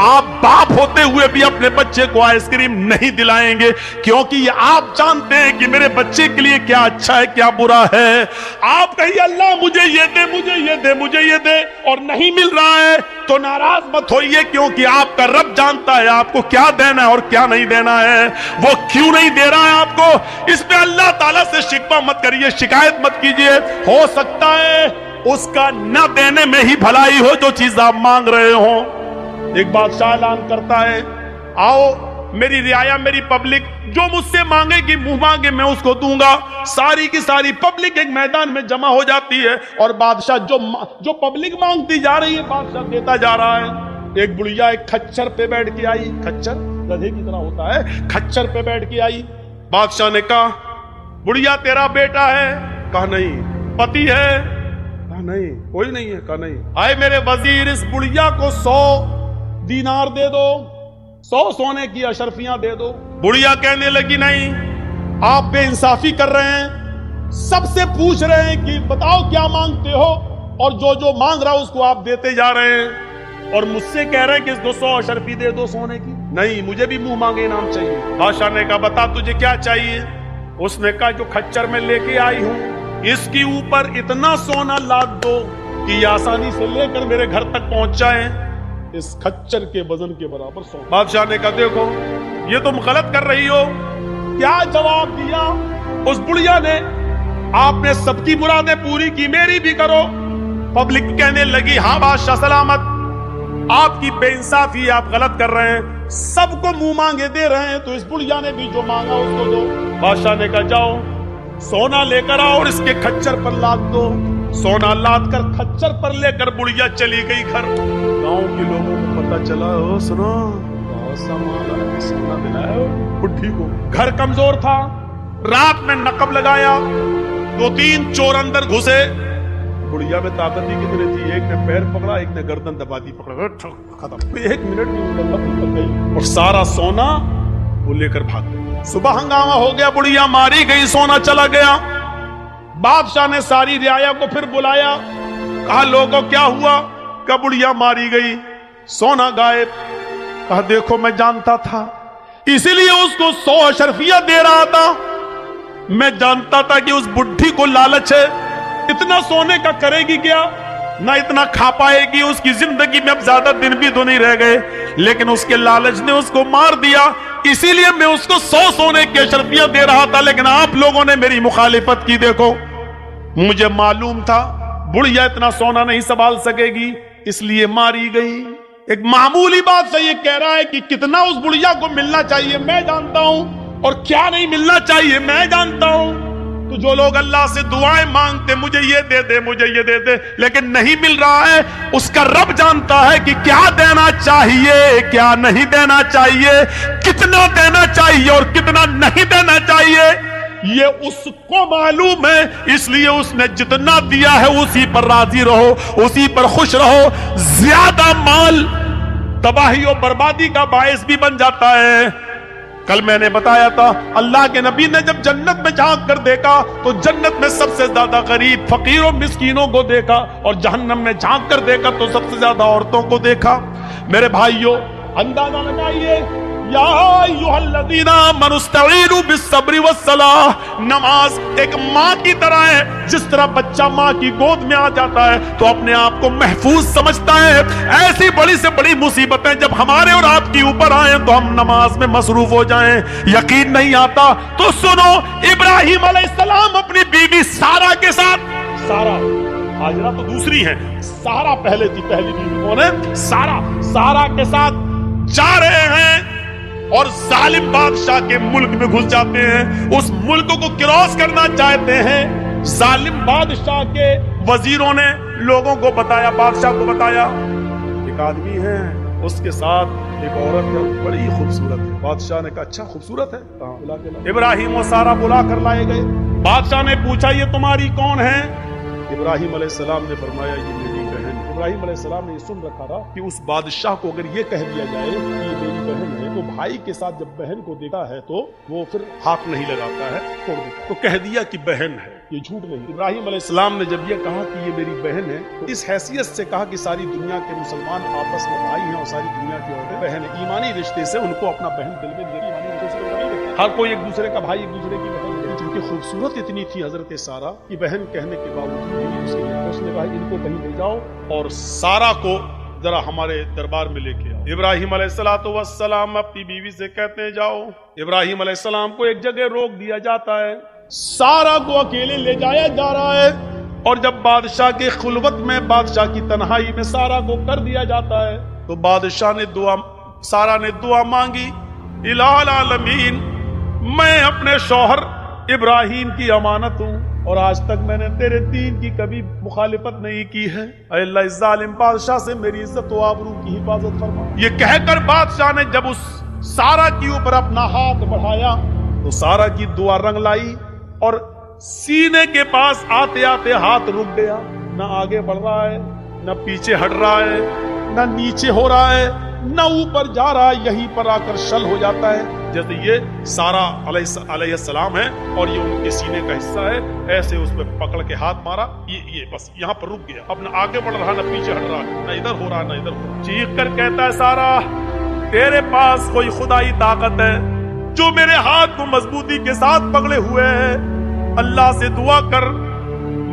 آپ باپ ہوتے ہوئے بھی اپنے بچے کو آئس کریم نہیں دلائیں گے، کیونکہ یہ آپ جانتے ہیں کہ میرے بچے کے لیے کیا اچھا ہے کیا برا ہے۔ آپ کہیے اللہ مجھے یہ دے، مجھے یہ دے، مجھے یہ دے، اور نہیں مل رہا ہے تو ناراض مت ہوئیے، کیونکہ آپ کا رب جانتا ہے آپ کو کیا دینا ہے اور کیا نہیں دینا ہے، وہ کیوں نہیں دے رہا ہے آپ کو، اس پہ اللہ تعالیٰ سے شکوہ مت کریے، شکایت مت کیجیے۔ ہو سکتا ہے اس کا نہ دینے میں ہی بھلائی ہو جو چیز آپ مانگ رہے ہوں۔ ایک بادشاہ اعلان کرتا ہے، آؤ میری رعایا، میری پبلک، جو مجھ سے مانگے گی منہ مانگے میں اس کو دوں گا۔ ساری کی ساری پبلک ایک میدان میں جمع ہو جاتی ہے، اور بادشاہ جو پبلک مانگتی جا رہی ہے بادشاہ دیتا جا رہا ہے۔ ایک بڑھیا ایک کھچر پہ بیٹھ کے آئی، کھچر گدھے کی طرح ہوتا ہے، کھچر پہ بیٹھ کے آئی۔ بادشاہ نے کہا بڑھیا تیرا بیٹا ہے؟ کہا نہیں۔ پتی ہے؟ کہا نہیں، کوئی نہیں ہے۔ کہا نہیں۔ آئے میرے وزیر، اس بڑھیا کو 100 دینار دے دو، 100 سونے کی اشرفیاں دے دو۔ بڑھیا کہنے لگی نہیں، آپ بے انصافی کر رہے ہیں، سب سے پوچھ رہے ہیں کہ بتاؤ کیا مانگتے ہو، اور جو مانگ رہا اس کو آپ دیتے جا رہے ہیں، اور مجھ سے کہہ رہے ہیں کہ اس کو 100 اشرفی دے دو سونے کی۔ نہیں، مجھے بھی منہ مانگے انعام چاہیے۔ بادشاہ نے کہا بتا تجھے کیا چاہیے؟ اس نے کہا جو کھچر میں لے کے آئی ہوں اس کے اوپر اتنا سونا لاد دو کہ یہ آسانی سے لے کر میرے گھر تک پہنچ جائیں، اس کھچر کے وزن کے برابر سونا۔ بادشاہ نے کہا دیکھو یہ تم غلط کر رہی ہو۔ کیا جواب دیا اس بڑھیا نے؟ آپ نے سب کی مرادیں پوری کی، میری بھی کرو۔ پبلک کہنے لگی ہاں بادشاہ سلامت، آپ کی بے انصافی، آپ غلط کر رہے ہیں، سب کو منہ مانگے دے رہے ہیں، تو اس بڑھیا نے بھی جو مانگا اس کو دو۔ بادشاہ نے کہا جاؤ سونا لے کر آؤ اور اس کے کھچر پر لاد دو۔ سونا لاد کر کھچر پر لے کر بڑھیا چلی گئی گھر۔ گاؤں کے لوگوں کو پتا چلا، او سنو بہت سا مال ہے، سونا ملا ہے بڈھی کو۔ گھر کمزور تھا، رات میں نقب لگایا، 2-3 چور اندر گھسے۔ بڑھیا میں طاقت ہی کتنی تھی، ایک نے پیر پکڑا، ایک نے گردن دبا دی، پکڑا ختم۔ 1 منٹ میں نکل گئی اور سارا سونا وہ لے کر بھاگ گئی۔ صبح ہنگامہ ہو گیا، بڑھیا ماری گئی، سونا چلا گیا۔ بادشاہ نے ساری رعایا کو پھر بلایا، کہا لوگوں کیا ہوا؟ کہا بڑھیا ماری گئی، سونا غائب۔ کہا دیکھو میں جانتا تھا، اسی لیے اس کو 100 اشرفیہ دے رہا تھا، میں جانتا تھا کہ اس بڈھی کو لالچ ہے، اتنا سونے کا کرے گی کیا، نہ اتنا کھا پائے گی، اس کی زندگی میں اب زیادہ دن بھی تو نہیں رہ گئے، لیکن اس کے لالچ نے اس کو مار دیا، اسی لیے میں اس کو 100 سونے کی اشرفیہ دے رہا تھا، لیکن آپ لوگوں نے میری مخالفت کی۔ دیکھو مجھے معلوم تھا بڑھیا اتنا سونا نہیں سنبھال سکے گی، اس لیے ماری گئی۔ ایک معمولی بات سے یہ کہہ رہا ہے کہ کتنا اس بڑھیا کو ملنا چاہیے میں جانتا ہوں، اور کیا نہیں ملنا چاہیے میں جانتا ہوں۔ تو جو لوگ اللہ سے دعائیں مانگتے مجھے یہ دے دے مجھے یہ دے دے، لیکن نہیں مل رہا ہے، اس کا رب جانتا ہے کہ کیا دینا چاہیے کیا نہیں دینا چاہیے، کتنا دینا چاہیے اور کتنا نہیں دینا چاہیے، یہ اس کو معلوم ہے، اس لیے اس نے جتنا دیا ہے اسی پر راضی رہو، اسی پر خوش رہو۔ زیادہ مال تباہی و بربادی کا باعث بھی بن جاتا ہے۔ کل میں نے بتایا تھا اللہ کے نبی نے جب جنت میں جھانک کر دیکھا تو جنت میں سب سے زیادہ غریب فقیروں مسکینوں کو دیکھا، اور جہنم میں جھانک کر دیکھا تو سب سے زیادہ عورتوں کو دیکھا۔ میرے بھائیوں اندازہ لگائیے، یا ایھا الذین آمنوا استعینوا بالصبر والصلاۃ، نماز ایک ماں کی طرح ہے، جس طرح بچہ ماں کی گود میں آ جاتا ہے تو اپنے آپ کو محفوظ سمجھتا ہے، ایسی بڑی سے بڑی مصیبتیں جب ہمارے اور آپ کے اوپر آئیں تو ہم نماز میں مصروف ہو جائیں۔ یقین نہیں آتا تو سنو، ابراہیم علیہ السلام اپنی بیوی سارہ کے ساتھ، سارہ ہاجرہ تو دوسری ہیں، سارہ پہلے تھی، پہلی بیوی کون ہے؟ سارہ کے ساتھ جا رہے ہیں اور ظالم بادشاہ کے ملک میں گھس جاتے ہیں، اس ملک کو کراس کرنا چاہتے ہیں۔ ظالم بادشاہ کے وزیروں نے لوگوں کو بتایا، بادشاہ کو بتایا ایک آدمی ہے، اس کے ساتھ ایک عورت ہے، بڑی خوبصورت ہے۔ بادشاہ نے کہا اچھا خوبصورت ہے، بلا کے لا۔ ابراہیم و سارہ بلا کر لائے گئے۔ بادشاہ نے پوچھا یہ تمہاری کون ہے؟ ابراہیم علیہ السلام نے فرمایا یہ میری بہن۔ ابراہیم علیہ السلام نے یہ سن رکھا تھا کہ اس بادشاہ کو اگر یہ کہہ دیا جائے کہ یہ میری بہن ہے تو بھائی کے ساتھ جب بہن کو دیکھتا ہے تو وہ پھر ہاتھ نہیں لگاتا ہے، چھوڑ دیتا ہے، تو کہہ دیا کہ بہن ہے، یہ جھوٹ نہیں۔ ابراہیم علیہ السلام نے جب یہ کہا کہ یہ میری بہن ہے تو اس حیثیت سے کہا کہ ساری دنیا کے مسلمان آپس میں بھائی ہیں اور ساری دنیا کی عورتیں بہن ہیں، ایمانی رشتے سے ان کو اپنا بہن دل میں، ایمانی رشتے سے نہیں دیکھتا، ہر کوئی ایک دوسرے کا بھائی، ایک دوسرے کی بہن۔ کیونکہ خوبصورت اتنی تھی حضرت سارہ کی بہن کہنے کے باوجود اس نے کہا ان کو کہیں لے جاؤ اور سارہ کو ذرا ہمارے دربار میں لے کے آؤ۔ ابراہیم علیہ السلام اپنی بیوی سے کہتے ہیں جاؤ۔ ابراہیم علیہ السلام کو ایک جگہ روک دیا جاتا ہے، سارہ کو اکیلے لے جایا جا رہا ہے، اور جب بادشاہ کے خلوت میں، بادشاہ کی تنہائی میں سارہ کو کر دیا جاتا ہے تو بادشاہ نے سارہ نے دعا مانگی، الہ العالمین میں اپنے شوہر ابراہیم کی امانت ہوں اور آج تک میں نے تیرے دین کی کبھی مخالفت نہیں کی ہے، اے اللہ اس ظالم بادشاہ سے میری عزت و آبرو کی حفاظت فرما۔ یہ کہہ کر بادشاہ نے جب اس سارہ کے اوپر اپنا ہاتھ بڑھایا تو سارہ کی دعا رنگ لائی، اور سینے کے پاس آتے آتے ہاتھ رک گیا، نہ آگے بڑھ رہا ہے، نہ پیچھے ہٹ رہا ہے، نہ نیچے ہو رہا ہے، نہ اوپر جا رہا ہے، یہیں پر آ کر شل ہو جاتا ہے۔ جیسے یہ سارہ علیہ السلام ہے اور یہ ان کے سینے کا حصہ ہے، ایسے اس پہ پکڑ کے ہاتھ مارا، یہ بس یہاں پر رک گیا، اب نہ آگے بڑھ رہا، نہ پیچھے ہٹ رہا، نہ ادھر ہو رہا نہ ادھر ہو رہا۔ چیخ کر کہتا ہے سارہ تیرے پاس کوئی خدائی طاقت ہے جو میرے ہاتھ کو مضبوطی کے ساتھ پکڑے ہوئے ہے، اللہ سے دعا کر،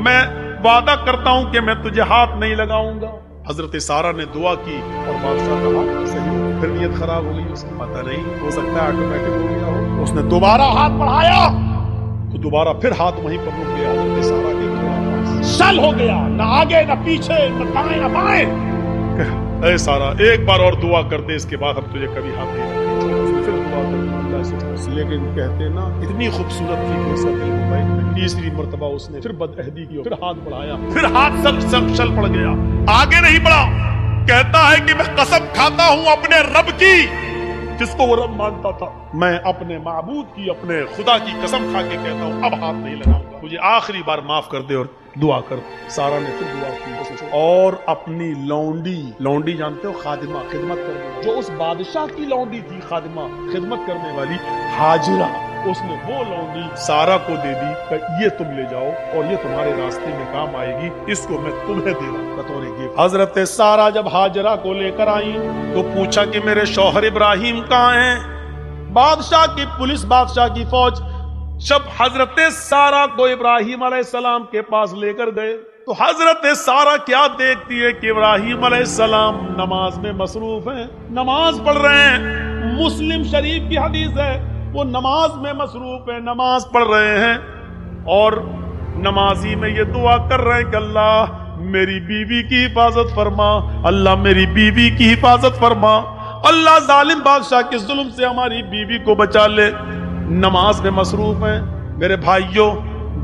میں وعدہ کرتا ہوں کہ میں تجھے ہاتھ نہیں لگاؤں گا۔ حضرت سارہ نے دعا کی اور بادشاہ کا ہاتھ صحیح ہو گیا، پھر نیت خراب ہو گئی، اس کو پتہ نہیں، ہو سکتا ہے آٹومیٹک ہو گیا ہو، اس نے دوبارہ ہاتھ بڑھایا تو دوبارہ پھر ہاتھ وہیں پر رک گیا، حضرت سارہ کے شل ہو گیا، نہ آگے نہ پیچھے نہ دائیں نہ بائیں۔ اے سارا ایک بار اور دعا کر دے، اس کے بعد ہم تجھے کبھی ہاتھ نہیں لگائیں۔ پھر دعا کرنا اللہ سے، لیکن کہتے ہیں نا اتنی خوبصورت تھی کہ اس کا دل مطمئن نہیں۔ تیسری مرتبہ اس نے پھر بدعہدی کی، پھر ہاتھ بڑھایا، پھر ہاتھ چل پڑ گیا، آگے نہیں بڑھا۔ کہتا ہے کہ میں قسم کھاتا ہوں اپنے رب کی، جس کو وہ رب مانتا تھا، میں اپنے معبود کی، اپنے خدا کی قسم کھا کے کہتا ہوں اب ہاتھ نہیں لگاؤں گا، مجھے آخری بار معاف کر دے اور دعا کر۔ سارا نے پھر دعا کی اور اپنی لونڈی جانتے ہو خادمہ، خدمت کرنے، جو اس بادشاہ کی لونڈی تھی خادمہ، خدمت کرنے والی ہاجرہ، اس نے وہ لونڈی سارا کو دے دی کہ یہ تم لے جاؤ اور یہ تمہارے راستے میں کام آئے گی، اس کو میں تمہیں دے رہا ہوں بطور گفٹ۔ حضرت سارا جب ہاجرہ کو لے کر آئی تو پوچھا کہ میرے شوہر ابراہیم کہاں ہیں؟ بادشاہ کی پولیس، بادشاہ کی فوج جب حضرت سارا کو ابراہیم علیہ السلام کے پاس لے کر گئے تو حضرت سارا کیا دیکھتی ہے کہ ابراہیم علیہ السلام نماز میں مصروف ہیں، نماز پڑھ رہے ہیں۔ مسلم شریف کی حدیث ہے، وہ نماز میں مصروف ہیں، نماز پڑھ رہے ہیں اور نمازی میں یہ دعا کر رہے ہیں کہ اللہ میری بیوی کی حفاظت فرما، اللہ میری بیوی کی حفاظت فرما، اللہ ظالم بادشاہ کے ظلم سے ہماری بیوی کو بچا لے۔ نماز میں مصروف ہیں۔ میرے بھائیوں،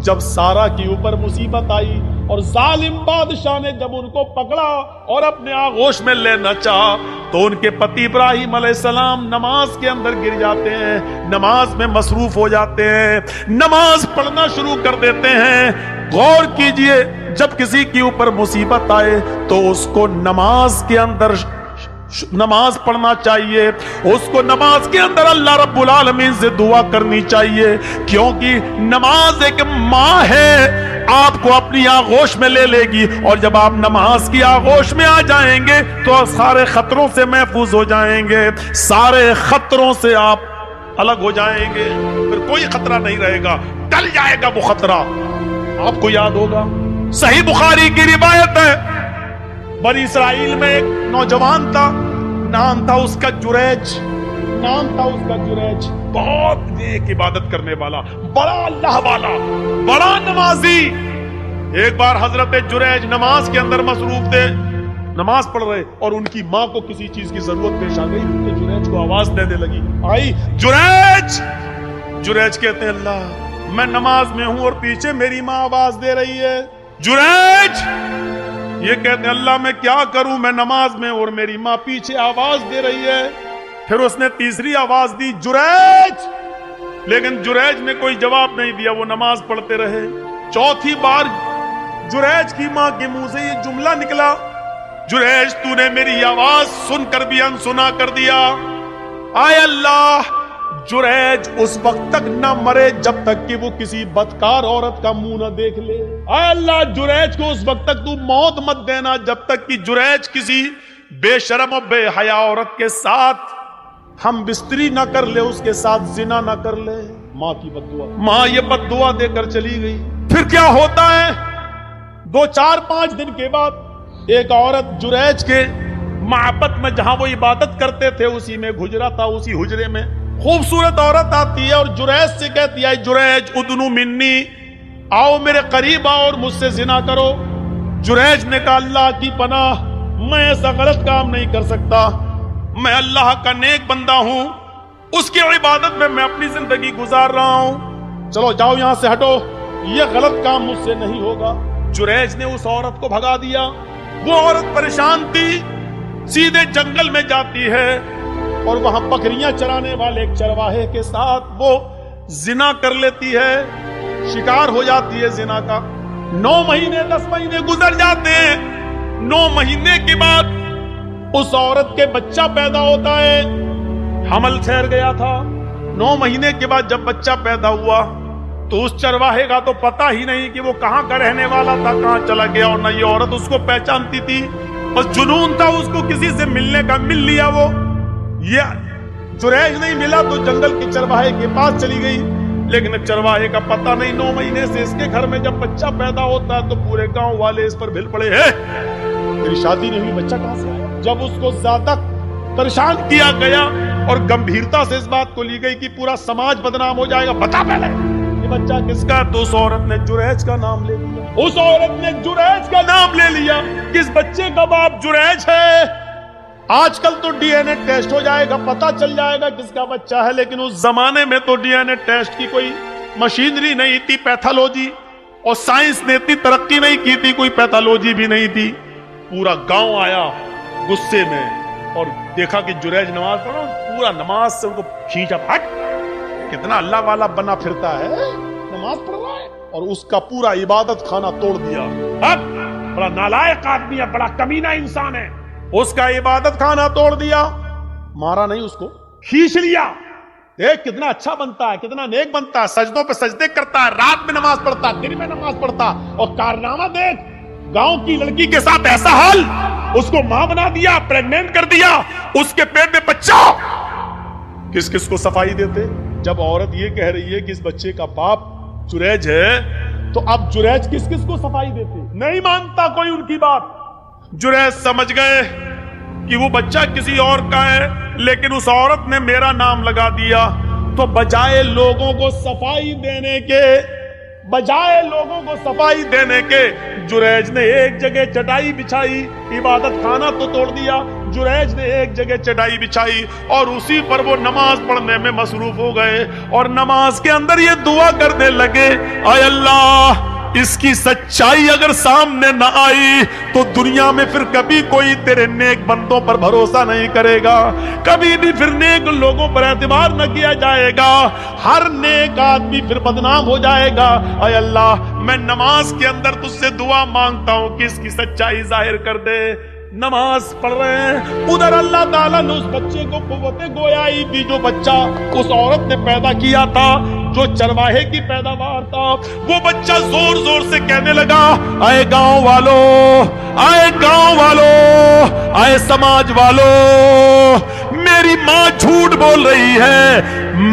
جب سارا کے اوپر مصیبت آئی اور ظالم بادشاہ نے جب ان کو پکڑا اور اپنے آغوش میں لینا چاہا تو ان کے پتی ابراہیم علیہ السلام نماز کے اندر گر جاتے ہیں، نماز میں مصروف ہو جاتے ہیں، نماز پڑھنا شروع کر دیتے ہیں۔ غور کیجئے، جب کسی کے اوپر مصیبت آئے تو اس کو نماز کے اندر نماز پڑھنا چاہیے، اس کو نماز کے اندر اللہ رب العالمین سے دعا کرنی چاہیے، کیونکہ نماز ایک ماں ہے، آپ کو اپنی آغوش میں لے لے گی، اور جب آپ نماز کی آغوش میں آ جائیں گے تو سارے خطروں سے محفوظ ہو جائیں گے، سارے خطروں سے آپ الگ ہو جائیں گے، پھر کوئی خطرہ نہیں رہے گا، ٹل جائے گا وہ خطرہ۔ آپ کو یاد ہوگا، صحیح بخاری کی روایت ہے، بنی اسرائیل میں ایک نوجوان تھا، نام تھا اس کا جریج، بہت نیک عبادت کرنے والا، بڑا اللہ والا، بڑا نمازی۔ ایک بار حضرت جریج نماز کے اندر مصروف تھے، نماز پڑھ رہے اور ان کی ماں کو کسی چیز کی ضرورت پیش آ گئی تو جریج کو آواز دینے لگی، آئی جریج کہتے ہیں اللہ میں نماز میں ہوں اور پیچھے میری ماں آواز دے رہی ہے۔ جریج یہ کہتے ہیں اللہ میں کیا کروں، میں نماز میں اور میری ماں پیچھے آواز دے رہی ہے۔ پھر اس نے تیسری آواز دی، جریج، لیکن جریج نے کوئی جواب نہیں دیا، وہ نماز پڑھتے رہے۔ چوتھی بار جریج کی ماں کے منہ سے یہ جملہ نکلا، جریج تو نے میری آواز سن کر بھی انسنا کر دیا، آئے اللہ جریج اس وقت تک نہ مرے جب تک کہ وہ کسی بدکار عورت کا منہ نہ دیکھ لے، اے اللہ جریج کو اس وقت تک تو موت مت دینا جب تک کہ جریج کسی بے شرم و بے حیا عورت کے ساتھ ہم بستری نہ کر لے، اس کے ساتھ زنا نہ کر لے۔ ماں کی بد دعا، ماں یہ بد دعا دے کر چلی گئی۔ پھر کیا ہوتا ہے، 2-4-5 دن کے بعد ایک عورت جریج کے معبد میں جہاں وہ عبادت کرتے تھے اسی میں گھجرا تھا، اسی حجرے میں خوبصورت عورت آتی ہے اور جریج سے کہتی ہے جریج ادنو منی، آؤ میرے قریب آؤ اور مجھ سے زنا کرو۔ جریج نے کہا اللہ کی پناہ، میں ایسا غلط کام نہیں کر سکتا، میں اللہ کا نیک بندہ ہوں، اس کی عبادت میں اپنی زندگی گزار رہا ہوں، چلو جاؤ یہاں سے ہٹو، یہ غلط کام مجھ سے نہیں ہوگا۔ جریج نے اس عورت کو بھگا دیا۔ وہ عورت پریشان تھی، سیدھے جنگل میں جاتی ہے اور وہاں بکریاں چرانے والے ایک چرواہے کے ساتھ وہ زنا کر لیتی ہے، شکار ہو جاتی ہے زنا کا۔ 9 مہینے 10 مہینے گزر جاتے ہیں۔ 9 مہینے کے بعد اس عورت کے بچہ پیدا ہوتا ہے، حمل ٹھہر گیا تھا۔ 9 مہینے کے بعد جب بچہ پیدا ہوا تو اس چرواہے کا تو پتہ ہی نہیں کہ وہ کہاں کا رہنے والا تھا، کہاں چلا گیا، اور نہ یہ عورت اس کو پہچانتی تھی، بس جنون تھا اس کو کسی سے ملنے کا، مل لیا وہ۔ یہ جریج نہیں ملا تو جنگل کے چرواہے کے پاس چلی گئی، لیکن چرواہے کا پتہ نہیں۔ 9 مہینے سے اس کے گھر میں جب بچہ پیدا ہوتا ہے تو پورے گاؤں والے اس پر بھل پڑے، تیری شادی نہیں ہوئی، بچہ کہاں سے آیا؟ جب اس کو زیادہ پریشان کیا گیا اور گمبھیرتا سے اس بات کو لی گئی کہ پورا سماج بدنام ہو جائے گا، بتا پہلے یہ بچہ کس کا؟ تو اس عورت نے جریج کا نام لے لیا، اس عورت نے جریج کا نام لے لیا، کس بچے کا باپ جریج ہے؟ آج کل تو ڈی این اے ٹیسٹ ہو جائے گا, پتا چل جائے گا کس کا بچہ ہے, لیکن اس زمانے میں تو ڈی این اے ٹیسٹ کی کوئی مشینری نہیں تھی, پیتھولوجی اور سائنس نے اتنی ترقی نہیں کی تھی, کوئی پیتھولوجی بھی نہیں تھی. پورا گاؤں آیا غصے میں اور دیکھا کہ جریج نماز پڑھو, پورا نماز سے ان کو کھینچا, ہٹ کتنا اللہ والا بنا پھرتا ہے, نماز پڑھ رہا ہے, اور اس کا پورا عبادت خانہ توڑ دیا. اب بڑا نالائق آدمی ہے, بڑا کمینہ انسان ہے, اس کا عبادت خانہ توڑ دیا. مارا نہیں, اس کو کھینچ لیا. دیکھ کتنا اچھا بنتا ہے, کتنا نیک بنتا ہے, سجدوں پہ سجدے کرتا ہے, رات میں نماز پڑھتا ہے, دن میں نماز پڑھتا, اور کارنامہ دیکھ, گاؤں کی لڑکی کے ساتھ ایسا حال, اس کو ماں بنا دیا, پریگننٹ کر دیا, اس کے پیٹ میں بچہ. کس کس کو صفائی دیتے؟ جب عورت یہ کہہ رہی ہے کہ اس بچے کا باپ جریج ہے, تو اب جریج کس کس کو صفائی دیتے؟ نہیں مانتا کوئی ان کی بات. جریج سمجھ گئے کہ وہ بچہ کسی اور کا ہے, لیکن اس عورت نے میرا نام لگا دیا. تو بجائے لوگوں کو صفائی دینے کے جریج نے ایک جگہ چٹائی بچھائی, عبادت خانہ تو توڑ دیا, جریج نے ایک جگہ چٹائی بچھائی اور اسی پر وہ نماز پڑھنے میں مصروف ہو گئے, اور نماز کے اندر یہ دعا کرنے لگے, اے اللہ اس کی سچائی اگر سامنے نہ آئی تو دنیا میں پھر کبھی کوئی تیرے نیک بندوں پر بھروسہ نہیں کرے گا, کبھی بھی پھر نیک لوگوں پر اعتبار نہ کیا جائے گا, ہر نیک آدمی پھر بدنام ہو جائے گا. اے اللہ میں نماز کے اندر تجھ سے دعا مانگتا ہوں کہ اس کی سچائی ظاہر کر دے. نماز پڑھ رہے ہیں, ادھر اللہ تعالیٰ نے اس بچے کو قوت گویائی دی, جو بچہ اس عورت نے پیدا کیا تھا, جو چرواہے کی پیداوار تھا. وہ بچہ زور زور سے کہنے لگا, اے گاؤں والو, اے گاؤں والو, اے سماج والو, میری ماں جھوٹ بول رہی ہے,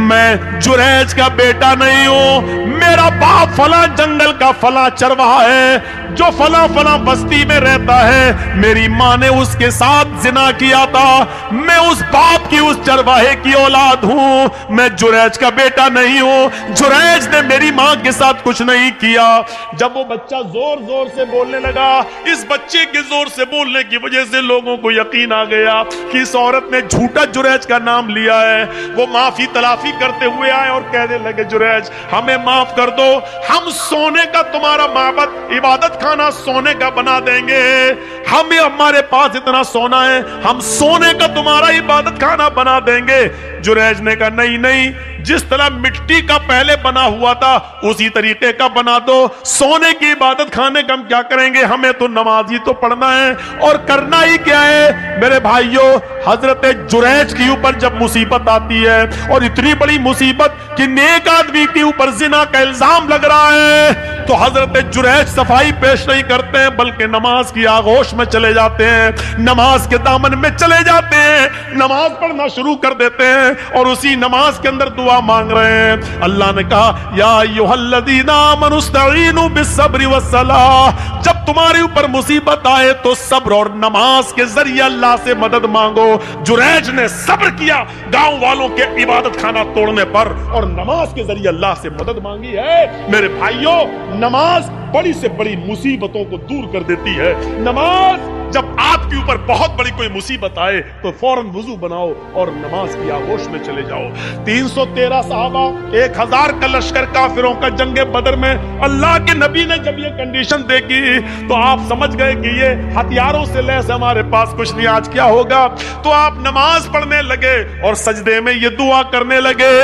میں جریج کا بیٹا نہیں ہوں, میرا باپ فلاں جنگل کا فلاں چرواہا ہے جو فلاں فلاں بستی میں رہتا ہے, میری ماں نے اس کے ساتھ زنا کیا تھا, میں اس باپ کی اس چرواہے کی اولاد ہوں, میں جریج کا بیٹا نہیں ہوں, جریج نے میری ماں کے ساتھ کچھ نہیں کیا. جب وہ بچہ زور زور سے بولنے لگا, اس بچے کے زور سے بولنے کی وجہ سے لوگوں کو یقین آ گیا کہ اس عورت نے جھوٹا جریج کا نام لیا ہے. وہ معافی تلافی کرتے ہوئے آئے اور کہنے لگے, جریج ہمیں معاف کر دو, ہم سونے کا تمہارا معبد عبادت خانہ سونے کا بنا دیں گے, ہمیں ہمارے پاس اتنا سونا ہے, ہم سونے کا تمہارا عبادت خانہ بنا دیں گے. جریج نے کہا نہیں نہیں, جس طرح مٹی کا پہلے بنا ہوا تھا اسی طریقے کا بنا دو, سونے کی عبادت خانے کا ہم کیا کریں گے, ہمیں تو نماز ہی تو پڑھنا ہے, اور کرنا ہی کیا ہے. میرے بھائیوں, حضرت جریج کے اوپر جب مصیبت آتی ہے, اور اتنی بڑی مصیبت کہ نیک آدمی کے اوپر زنا کا الزام لگ رہا ہے, تو حضرت جریج صفائی پیش نہیں کرتے ہیں, بلکہ نماز کی آغوش میں چلے جاتے ہیں, نماز کے دامن میں چلے جاتے ہیں, نماز پڑھنا شروع کر دیتے ہیں, اور اسی نماز کے اندر دعا مانگ رہے ہیں. اللہ نے کہا, یا ایھا الذین آمنوا استعینوا بالصبر والصلاۃ, جب تمہارے اوپر مصیبت آئے تو صبر اور نماز کے ذریعے اللہ سے مدد مانگو. جریج نے صبر کیا گاؤں والوں کے عبادت خانہ توڑنے پر, اور نماز کے ذریعے اللہ سے مدد مانگی ہے. میرے بھائیوں, نماز بڑی سے بڑی مصیبتوں کو دور کر دیتی ہے. نماز, جب آپ کے اوپر بہت بڑی کوئی مصیبت آئے تو فوراً وضو بناؤ اور نماز کی آغوش میں چلے جاؤ. 313 صحابہ, 1000 کا لشکر کافروں کا جنگ بدر میں, اللہ کے نبی نے جب یہ کنڈیشن دیکھی تو آپ سمجھ گئے کہ یہ ہتھیاروں سے لیس ہمارے پاس کچھ نہیں, آج کیا ہوگا. تو آپ نماز پڑھنے لگے اور سجدے میں یہ دعا کرنے لگے,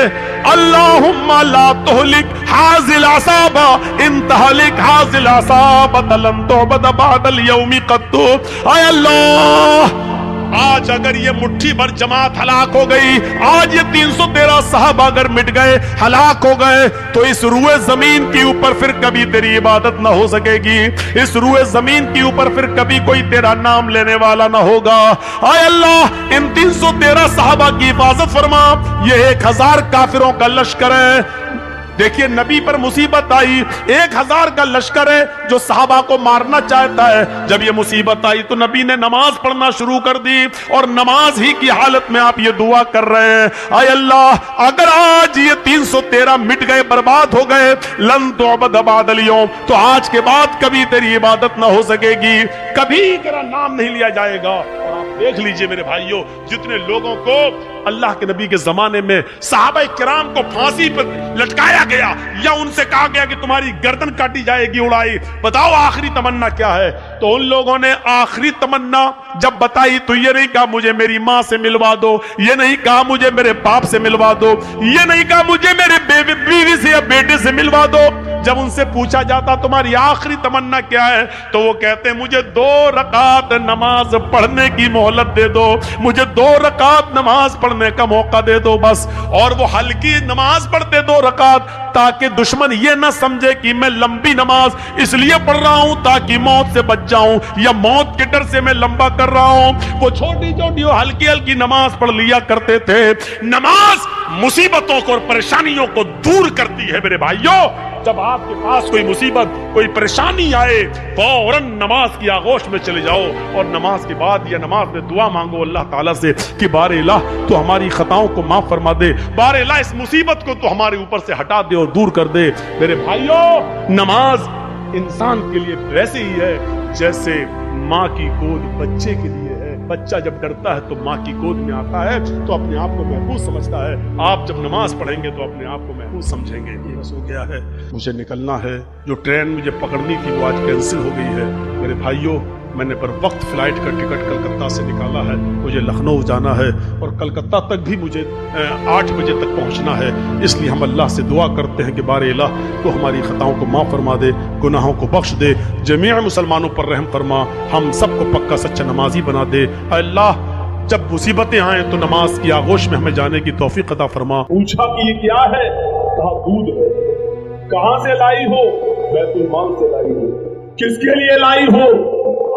اللہم لا تہلک ھذہ العصابہ ان تہلک ھذہ العصابہ لن تعبد بعد اليوم قط. اے اللہ, آج اگر یہ مٹھی بھر جماعت ہلاک ہو گئی, آج یہ 313 صحابہ اگر مٹ گئے, ہلاک ہو گئے, تو اس روئے زمین کے اوپر پھر کبھی تیری عبادت نہ ہو سکے گی, اس روئے زمین کے اوپر پھر کبھی کوئی تیرا نام لینے والا نہ ہوگا. اے اللہ ان 313 صحابہ کی حفاظت فرما, یہ 1000 کافروں کا لشکر ہے. دیکھیے نبی پر مصیبت آئی, 1000 کا لشکر ہے جو صحابہ کو مارنا چاہتا ہے. جب یہ مصیبت آئی تو نبی نے نماز پڑھنا شروع کر دی, اور نماز ہی کی حالت میں آپ یہ دعا کر رہے ہیں, اے اللہ اگر آج یہ 313 مٹ گئے, برباد ہو گئے, لن تعبد بعد اليوم, تو آج کے بعد کبھی تیری عبادت نہ ہو سکے گی, کبھی تیرا نام نہیں لیا جائے گا. اور آپ دیکھ لیجئے میرے بھائیوں، جتنے لوگوں کو اللہ کے نبی کے زمانے میں صحابہ کرام کو پھانسی پر لٹکایا گیا یا ان سے کہا گیا کہ تمہاری گردن کاٹی جائے گی اڑائی، بتاؤ آخری تمنا کیا ہے؟ تو ان لوگوں نے آخری تمنا جب بتائی تو یہ نہیں کہا مجھے میری ماں سے ملوا دو، یہ نہیں کہا مجھے میرے باپ سے ملوا دو، یہ نہیں کہا مجھے میرے بیوی سے یا بیٹے سے ملوا دو۔ جب ان سے پوچھا جاتا تمہاری آخری تمنا کیا ہے تو وہ کہتے ہیں مجھے 2 رکعت نماز پڑھنے کی مہلت دے دو، مجھے 2 رکعت نماز پڑھنے کا موقع دے دو بس۔ اور وہ ہلکی نماز پڑھتے 2 رکعت تاکہ دشمن یہ نہ سمجھے کہ میں لمبی نماز اس لیے پڑھ رہا ہوں تاکہ موت سے بچ جاؤں یا موت کے ڈر سے میں لمبا کر رہا ہوں۔ وہ چھوٹی چھوٹی اور ہلکی ہلکی نماز پڑھ لیا کرتے تھے۔ نماز مصیبتوں کو اور پریشانیوں کو دور کرتی ہے میرے بھائیوں۔ جب آپ کے پاس کوئی مصیبت کوئی پریشانی آئے فوراً نماز کی آغوش میں چلے جاؤ اور نماز کے بعد یا نماز میں دعا مانگو اللہ تعالیٰ سے کہ بار الہ تو ہماری خطاؤں کو معاف فرما دے، بار الہ اس مصیبت کو تو ہمارے اوپر سے ہٹا دے اور دور کر دے۔ میرے بھائیوں، نماز انسان کے لیے ویسے ہی ہے جیسے ماں کی گود بچے کے لیے ہے۔ بچہ جب ڈرتا ہے تو ماں کی گود میں آتا ہے تو اپنے آپ کو محفوظ سمجھتا ہے۔ آپ جب نماز پڑھیں گے تو اپنے آپ کو محفوظ سمجھیں گے۔ یہ بس ہو گیا ہے، مجھے نکلنا ہے، جو ٹرین مجھے پکڑنی تھی وہ آج کینسل ہو گئی ہے۔ میرے بھائیوں، میں نے پر وقت فلائٹ کا ٹکٹ کلکتہ سے نکالا ہے، مجھے لکھنؤ جانا ہے اور کلکتہ تک بھی مجھے 8 بجے تک پہنچنا ہے۔ اس لیے ہم اللہ سے دعا کرتے ہیں کہ بار الہ تو ہماری خطاؤں کو معاف فرما دے، گناہوں کو بخش دے، جمیع مسلمانوں پر رحم فرما، ہم سب کو پکا سچا نمازی بنا دے۔ اے اللہ، جب مصیبتیں آئیں تو نماز کی آغوش میں ہمیں جانے کی توفیق عطا فرما۔ پوچھا کہ یہ کیا ہے؟ کہا دودھ ہے۔ کہاں سے لائی ہو؟ بیت المال سے لائی ہو۔ کس کے لیے لائی ہو؟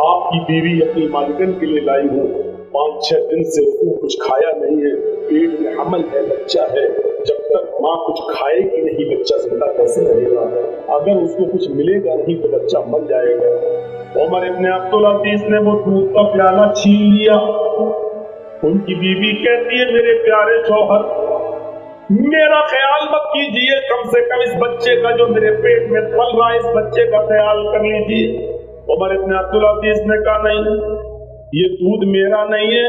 آپ کی بیوی اپنی مالکن کے لیے لائی ہو۔ 5-6 دن سے وہ کچھ کھایا نہیں ہے، پیٹ میں حمل ہے، بچہ ہے۔ جب تک ماں کچھ کھائے گی نہیں بچہ زندہ کیسے رہے گا؟ اگر اس کو کچھ ملے گا نہیں تو بچہ مر جائے گا۔ عمر ابن عبدالعزیز نے وہ دودھ کا پیالہ چھین لیا۔ ان کی بیوی کہتی ہے میرے پیارے شوہر، میرا خیال مت کیجیے، کم سے کم اس بچے کا جو میرے پیٹ میں پل رہا ہے اس بچے کا خیال کر لیجیے۔ عمر ابن عبدالعزیز نے کہا نہیں، یہ دودھ میرا نہیں ہے،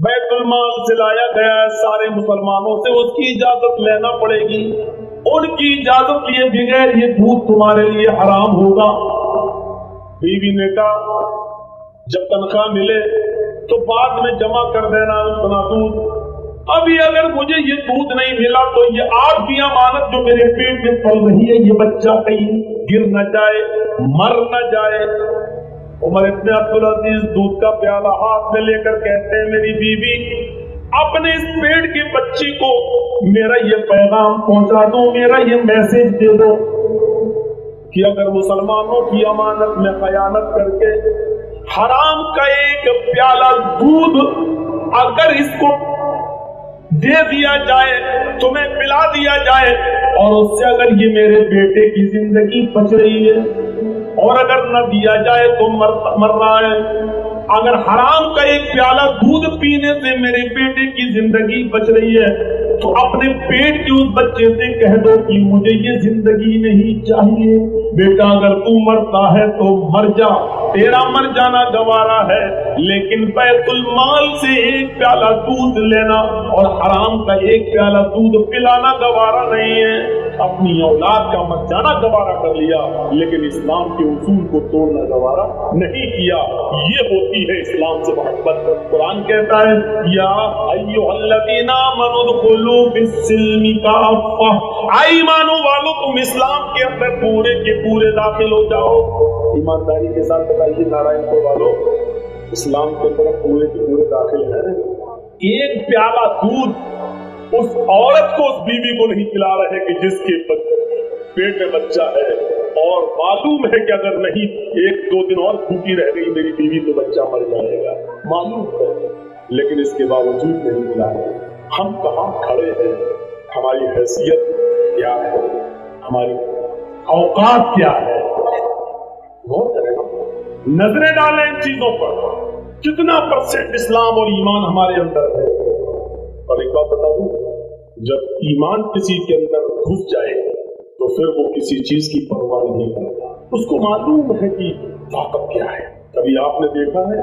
بیت المال سے لایا گیا ہے، سارے مسلمانوں سے اس کی اجازت لینا پڑے گی، ان کی اجازت لیے بغیر یہ دودھ تمہارے لیے حرام ہوگا۔ بیوی نے کہا جب تنخواہ ملے تو بعد میں جمع کر دینا اتنا دودھ، ابھی اگر مجھے یہ دودھ نہیں ملا تو یہ آپ کی امانت جو میرے پیٹ میں پل رہی ہے یہ بچہ کہیں گر نہ جائے، مر نہ جائے۔ عمر ابن عبدالعزیز دودھ کا پیالہ ہاتھ میں لے کر کہتے ہیں میری بیوی اپنے اس پیٹ کی بچی کو میرا یہ پیغام پہنچا دو، میرا یہ میسج دے دو کہ اگر مسلمانوں کی امانت میں خیانت کر کے حرام کا ایک پیالہ دودھ اگر اس کو دے دیا جائے، تمہیں پلا دیا جائے اور اس سے اگر یہ میرے بیٹے کی زندگی بچ رہی ہے اور اگر نہ دیا جائے تو مر رہا ہے، اگر حرام کا ایک پیالہ دودھ پینے سے میرے بیٹے کی زندگی بچ رہی ہے تو اپنے پیٹ کے اس بچے سے کہہ دو کہ مجھے یہ زندگی نہیں چاہیے، بیٹا اگر تو مرتا ہے تو مر جا، تیرا مر جانا گوارا ہے، لیکن بیت المال سے ایک پیالہ دودھ لینا اور حرام کا ایک پیالہ دودھ پلانا گوارا نہیں ہے۔ اپنی اولاد کا مر جانا گوارا کر لیا لیکن اسلام کے اصول کو توڑنا گوارا نہیں کیا۔ یہ ہوتی ہے اسلام سے محبت۔ قرآن کہتا ہے یا ایھا الذین آمنوا ادخلوا فی السلم کافہ، ایمانوں والو تم اسلام کے اندر پورے کے پورے داخل ہو جاؤ۔ ایمانداری کے ساتھ بتائیے نارائن پور والو، اسلام کے طرف پورے کے پورے داخل ہیں۔ ایک پیالہ دودھ اس عورت کو اس بیوی کو نہیں پلا رہے کہ جس کے پیٹ میں بچہ ہے اور معلوم ہے کہ اگر نہیں 1-2 دن اور بھوکی رہ گئی میری بیوی تو بچہ مر جائے گا، معلوم ہے، لیکن اس کے باوجود نہیں ملا ہے۔ ہم کہاں کھڑے ہیں، ہماری حیثیت کیا ہے، ہماری اوقات کیا ہے، نظریں ڈالیں ان چیزوں پر، کتنا % اسلام اور ایمان ہمارے اندر ہے۔ اور ایک بات بتا دوں، جب ایمان کسی کے اندر گھس جائے تو پھر وہ کسی چیز کی پرواہ نہیں کرتا، اس کو معلوم ہے کہ طاقت کیا ہے۔ کبھی آپ نے دیکھا ہے